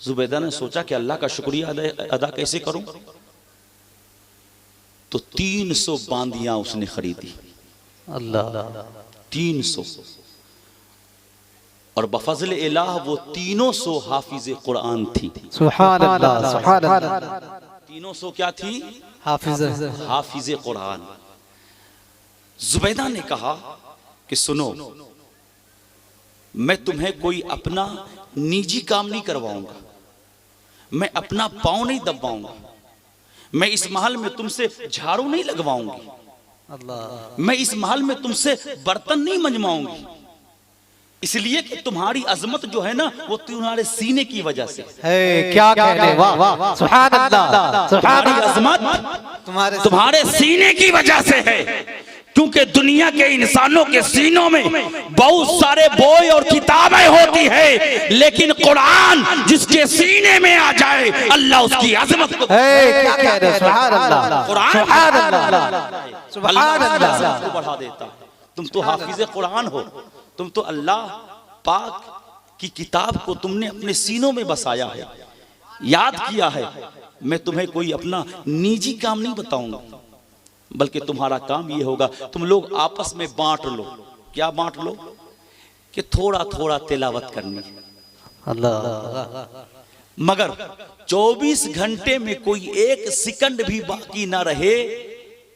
जुबैदा ने सोचा कि अल्लाह का शुक्रिया अदा कैसे करूं, तो 300 बांदियां उसने खरीदी। अल्लाह, 300, और बफजल इलाह वो 300 हाफिज कुरान थी। सुभान अल्लाह, सुभान अल्लाह, 300 क्या थी? हाफिज कुरान। जुबैदा ने कहा कि सुनो, मैं तुम्हें कोई अपना निजी काम नहीं करवाऊंगा, मैं अपना पांव नहीं दबाऊंगा, मैं इस महल में तुमसे झाड़ू नहीं लगवाऊंगी, मैं इस महल में तुमसे बर्तन नहीं मंजवाऊंगी, इसलिए कि तुम्हारी अजमत जो है ना, वो तुम्हारे सीने की वजह से है। क्या कहने, वाह वाह, सुभान अल्लाह, तुम्हारी अजमत तुम्हारे सीने की वजह से है। क्योंकि दुनिया के इंसानों के सीनों में बहुत सारे बोय और किताबें होती है, लेकिन कुरान जिसके सीने में आ जाए अल्लाह उसकी अजमत को क्या कह रहे हैं? सुभान अल्लाह, कुरान सुभान अल्लाह, सुभान अल्लाह। को बढ़ा देता है। तुम तो हाफिज कुरान हो, तुम तो अल्लाह पाक की किताब को तुमने अपने सीनों में बसाया है, याद किया है। मैं तुम्हें कोई अपना निजी काम नहीं बताऊंगा, बल्कि तुम्हारा काम ये होगा, तुम लोग आपस में बांट लो। क्या बांट लो? कि थोड़ा थोड़ा तिलावत करनी है, अल्लाह। मगर 24 घंटे में कोई एक सेकंड भी बाकी ना रहे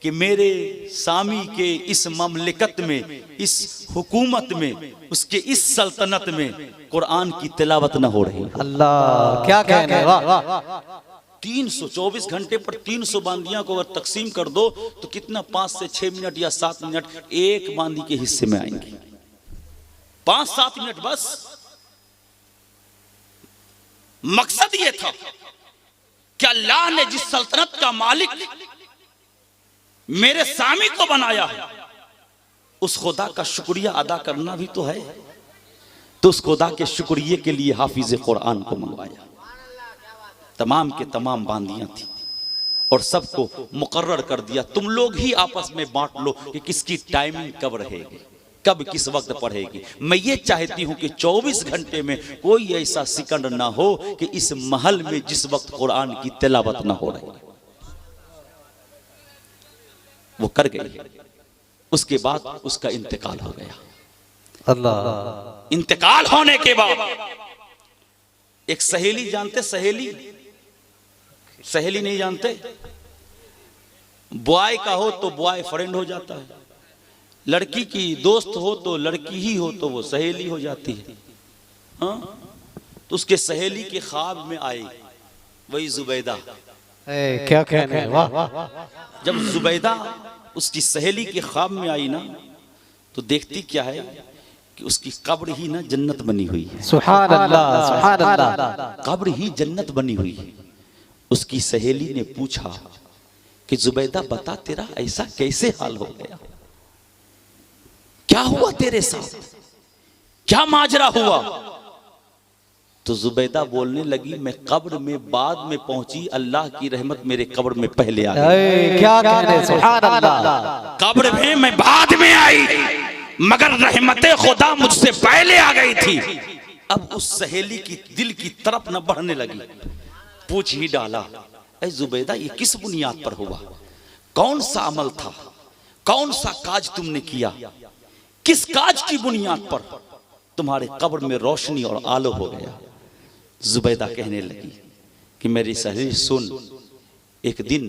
कि मेरे सामी के इस ममलिकत में, इस हुकूमत में, उसके इस सल्तनत में कुरान की तिलावत ना हो रही। अल्लाह, क्या कहने हैं? वाह। 324 घंटे पर 300 बांदियां को अगर तकसीम कर दो तो कितना 5 से 6 मिनट या 7 मिनट एक बांदी के हिस्से में आएंगे। 5-7 मिनट बस। मकसद यह था कि अल्लाह ने जिस सल्तनत का मालिक मेरे सामी को बनाया है, उस खुदा का शुक्रिया अदा करना भी तो है। तो उस खुदा के शुक्रिया के लिए हाफिज कुरान को मंगवाया। तमाम के तमाम बांदियां थी और सबको मुकर्रर कर दिया, तुम लोग ही आपस में बांट लो कि किसकी टाइमिंग कब रहेगी, कब किस वक्त पढ़ेगी। मैं ये चाहती हूं कि 24 घंटे में कोई ऐसा सेकंड ना हो कि इस महल में जिस वक्त कुरान की तिलावत ना हो रही। वो कर गई। उसके बाद उसका इंतकाल हो गया। अल्लाह। इंतकाल होने के बाद एक सहेली, जानते सहेली? सहेली नहीं जानते? बॉय का हो तो बॉय फ्रेंड हो जाता है, लड़की की दोस्त हो तो लड़की ही हो तो वो सहेली हो जाती है। हाँ? तो उसके सहेली के ख्वाब में आई वही जुबैदा। क्या कहने हैं? वाह। जब जुबैदा उसकी सहेली के ख्वाब में आई ना, तो देखती क्या है कि उसकी कब्र ही ना जन्नत बनी हुई है। सुभान अल्लाह, सुभान अल्लाह। कब्र ही जन्नत बनी हुई है। उसकी सहेली ने पूछा कि जुबैदा बता, तेरा ऐसा कैसे हाल हो गया? क्या हुआ तेरे साथ? क्या माजरा हुआ? तो जुबैदा बोलने लगी, मैं कब्र में बाद में पहुंची, अल्लाह की रहमत मेरे कब्र में पहले आ गई। क्या कहने हैं? सुभान अल्लाह। कब्र में मैं बाद में आई, मगर रहमते खुदा मुझसे पहले आ गई थी। अब उस सहेली की दिल की तरफ न बढ़ने लगी, पूछ ही डाला, ऐ जुबैदा ये किस बुनियाद पर हुआ? कौन सा अमल था? कौन सा काज तुमने किया? किस काज की बुनियाद पर तुम्हारे कब्र में रोशनी और आलो हो गया? जुबैदा कहने लगी कि मेरी सहेली सुन, एक दिन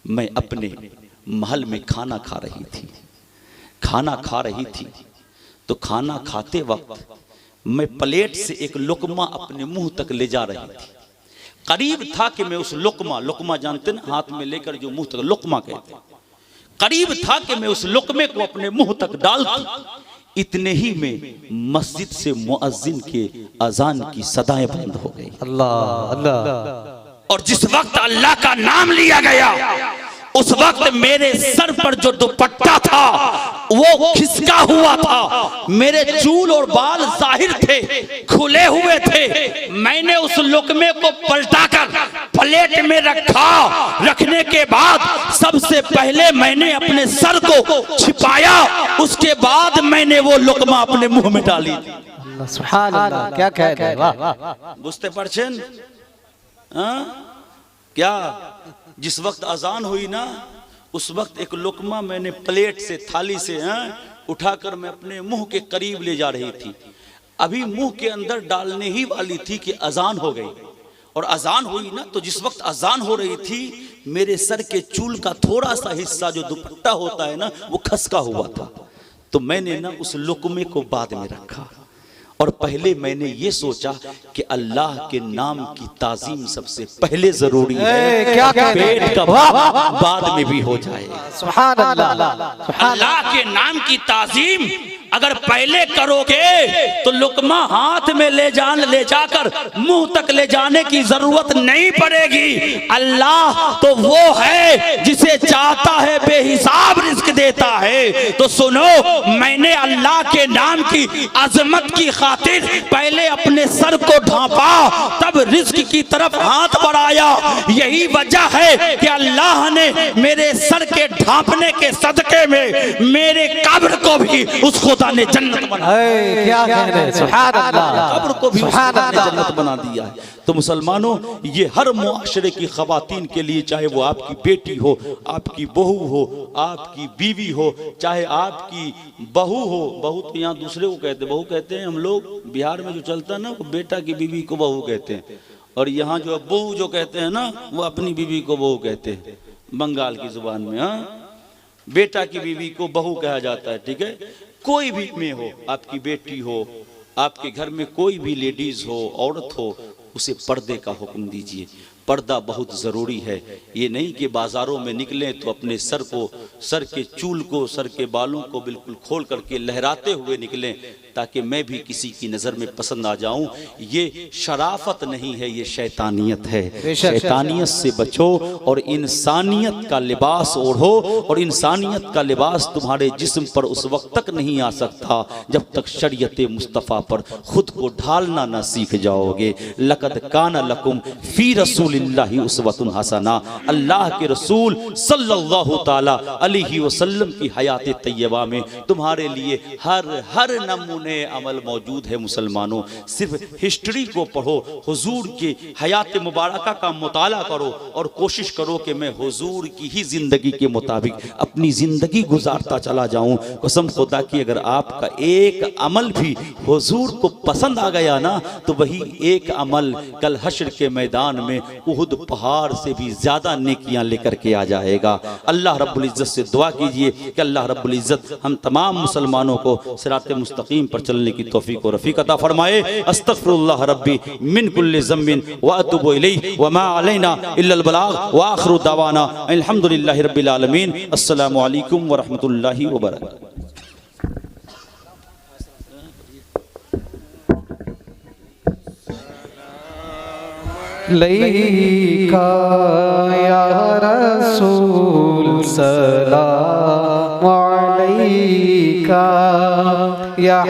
मैं अपने महल में खाना खा रही थी। खाना खा रही थी तो खाना खाते वक्त मैं प्लेट से एक लुकमा अपने मुंह तक ले जा रही थी। करीब था कि मैं उस लुकमा जानते ना, हाथ में लेकर जो मुंह तक लुकमा कहते, करीब था कि मैं उस लुकमे को अपने मुंह तक डालती। इतने ही में मस्जिद से मुअज्जिन के अजान की सदाएं बंद हो गई। अल्लाह अल्लाह। और जिस वक्त अल्लाह का नाम लिया गया, उस वक्त मेरे सर पर जो दुपट्टा था वो खिसका हुआ था, मेरे चूल और बाल जाहिर थे, खुले हुए थे। मैंने उस लुकमे को पलटाकर प्लेट में रखा। रखने के बाद सबसे पहले मैंने अपने सर को छिपाया, उसके बाद मैंने वो लुकमा अपने मुंह में डाली। सुभान अल्लाह। क्या कह रहे हैं? वाह। बुझते पारछेन? क्या जिस वक्त अजान हुई ना, उस वक्त एक लुकमा मैंने प्लेट से, थाली से उठाकर मैं अपने मुंह के करीब ले जा रही थी। अभी मुंह के अंदर डालने ही वाली थी कि अजान हो गई। और अजान हुई ना, तो जिस वक्त अजान हो रही थी, मेरे सर के चूल का थोड़ा सा हिस्सा जो दुपट्टा होता है ना, वो खसका हुआ था। तो मैंने ना उस लुकमे को बाद में रखा और पहले मैंने ये सोचा कि अल्लाह के नाम की ताजीम सबसे पहले जरूरी है। क्या पेट का बाद में भी हो जाए। सुभान अल्लाह। अल्लाह के नाम की ताजीम अगर पहले करोगे तो लुकमा हाथ में ले जाकर मुंह तक ले जाने की जरूरत नहीं पड़ेगी। अल्लाह तो वो है जिसे चाहता है बेहिसाब रिस्क देता है। तो सुनो, मैंने अल्लाह के नाम की अजमत की खातिर पहले अपने सर को ढांपा, तब रिस्क की तरफ हाथ बढ़ाया। यही वजह है कि अल्लाह ने मेरे सर के ढांपने के सदके में मेरे कब्र को भी उस खुदा ने जन्नत बना दिया। क्या कह रहे हैं, सुभान अल्लाह, कब्र को भी जन्नत बना दिया है। तो मुसलमानों, ये हर मुआशरे की खवातीन के लिए, चाहे वो आपकी बेटी हो, आपकी बहू हो, आपकी बीवी हो, चाहे आपकी बहू हो। बहू तो यहाँ दूसरे को कहते, बहू कहते हैं हम लोग बिहार में जो चलता है ना, वो बेटा की बीवी को बहू कहते हैं, और यहाँ जो बहू जो कहते हैं ना, वो अपनी बीवी को बहू कहते हैं बंगाल की जुबान में। हाँ, बेटा की बीवी को बहू कहा जाता है, ठीक है। कोई भी में हो, आपकी बेटी हो, आपके घर में कोई भी लेडीज हो, औरत हो, उसे पर्दे का हुक्म दीजिए। पर्दा बहुत ज़रूरी है। ये नहीं कि बाज़ारों में निकलें तो अपने सर को, सर के चूल को, सर के बालों को बिल्कुल खोल करके लहराते हुए निकलें ताकि मैं भी किसी की नज़र में पसंद आ जाऊं। ये शराफत नहीं है, ये शैतानियत है। शैतानियत से बचो और इंसानियत का लिबास ओढ़ो। और इंसानियत का लिबास तुम्हारे जिस्म पर उस वक्त तक नहीं आ सकता जब तक शरीयत मुस्तफ़ा पर खुद को ढालना ना सीख जाओगे। लक़द कान लकुम फ़ी रसूलिल्लाहि उस्वतुन हसना। अल्लाह के रसूल सल्लल्लाहु ताला अलैहि वसल्लम की हयात तैयबा में तुम्हारे लिए हर नमूने अमल मौजूद है। मुसलमानों, सिर्फ हिस्ट्री को पढ़ो, हुजूर की हयात मुबारका का मुताला करो और कोशिश करो कि मैं हुजूर की ही जिंदगी के मुताबिक अपनी जिंदगी गुजारता चला जाऊं। कसम खुदा की, अगर आपका एक अमल भी हुजूर को पसंद आ गया ना, तो वही एक अमल कल हश्र के मैदान में उहुद पहाड़ से भी ज्यादा नेकियां लेकर के आ जाएगा। अल्लाह रब्बुल इज्जत से दुआ कीजिए कि अल्लाह रब्बुल इज्जत हम तमाम मुसलमानों को सिरात मुस्तकीम पर चलने की तौफीक और रफीक अता फरमाए। अस्तगफिरुल्लाह रब्बी मिन कुल्लि ज़म्बिन व अतूबु इलैहि व मा अलैना इल्लल बलाग व आखिरु दवाना अल्हम्दुलिल्लाहि रब्बिल आलमीन। अस्सलामु अलैकुम व रहमतुल्लाहि व बरकातुहू। लैका या रसूल सलाम अलैका या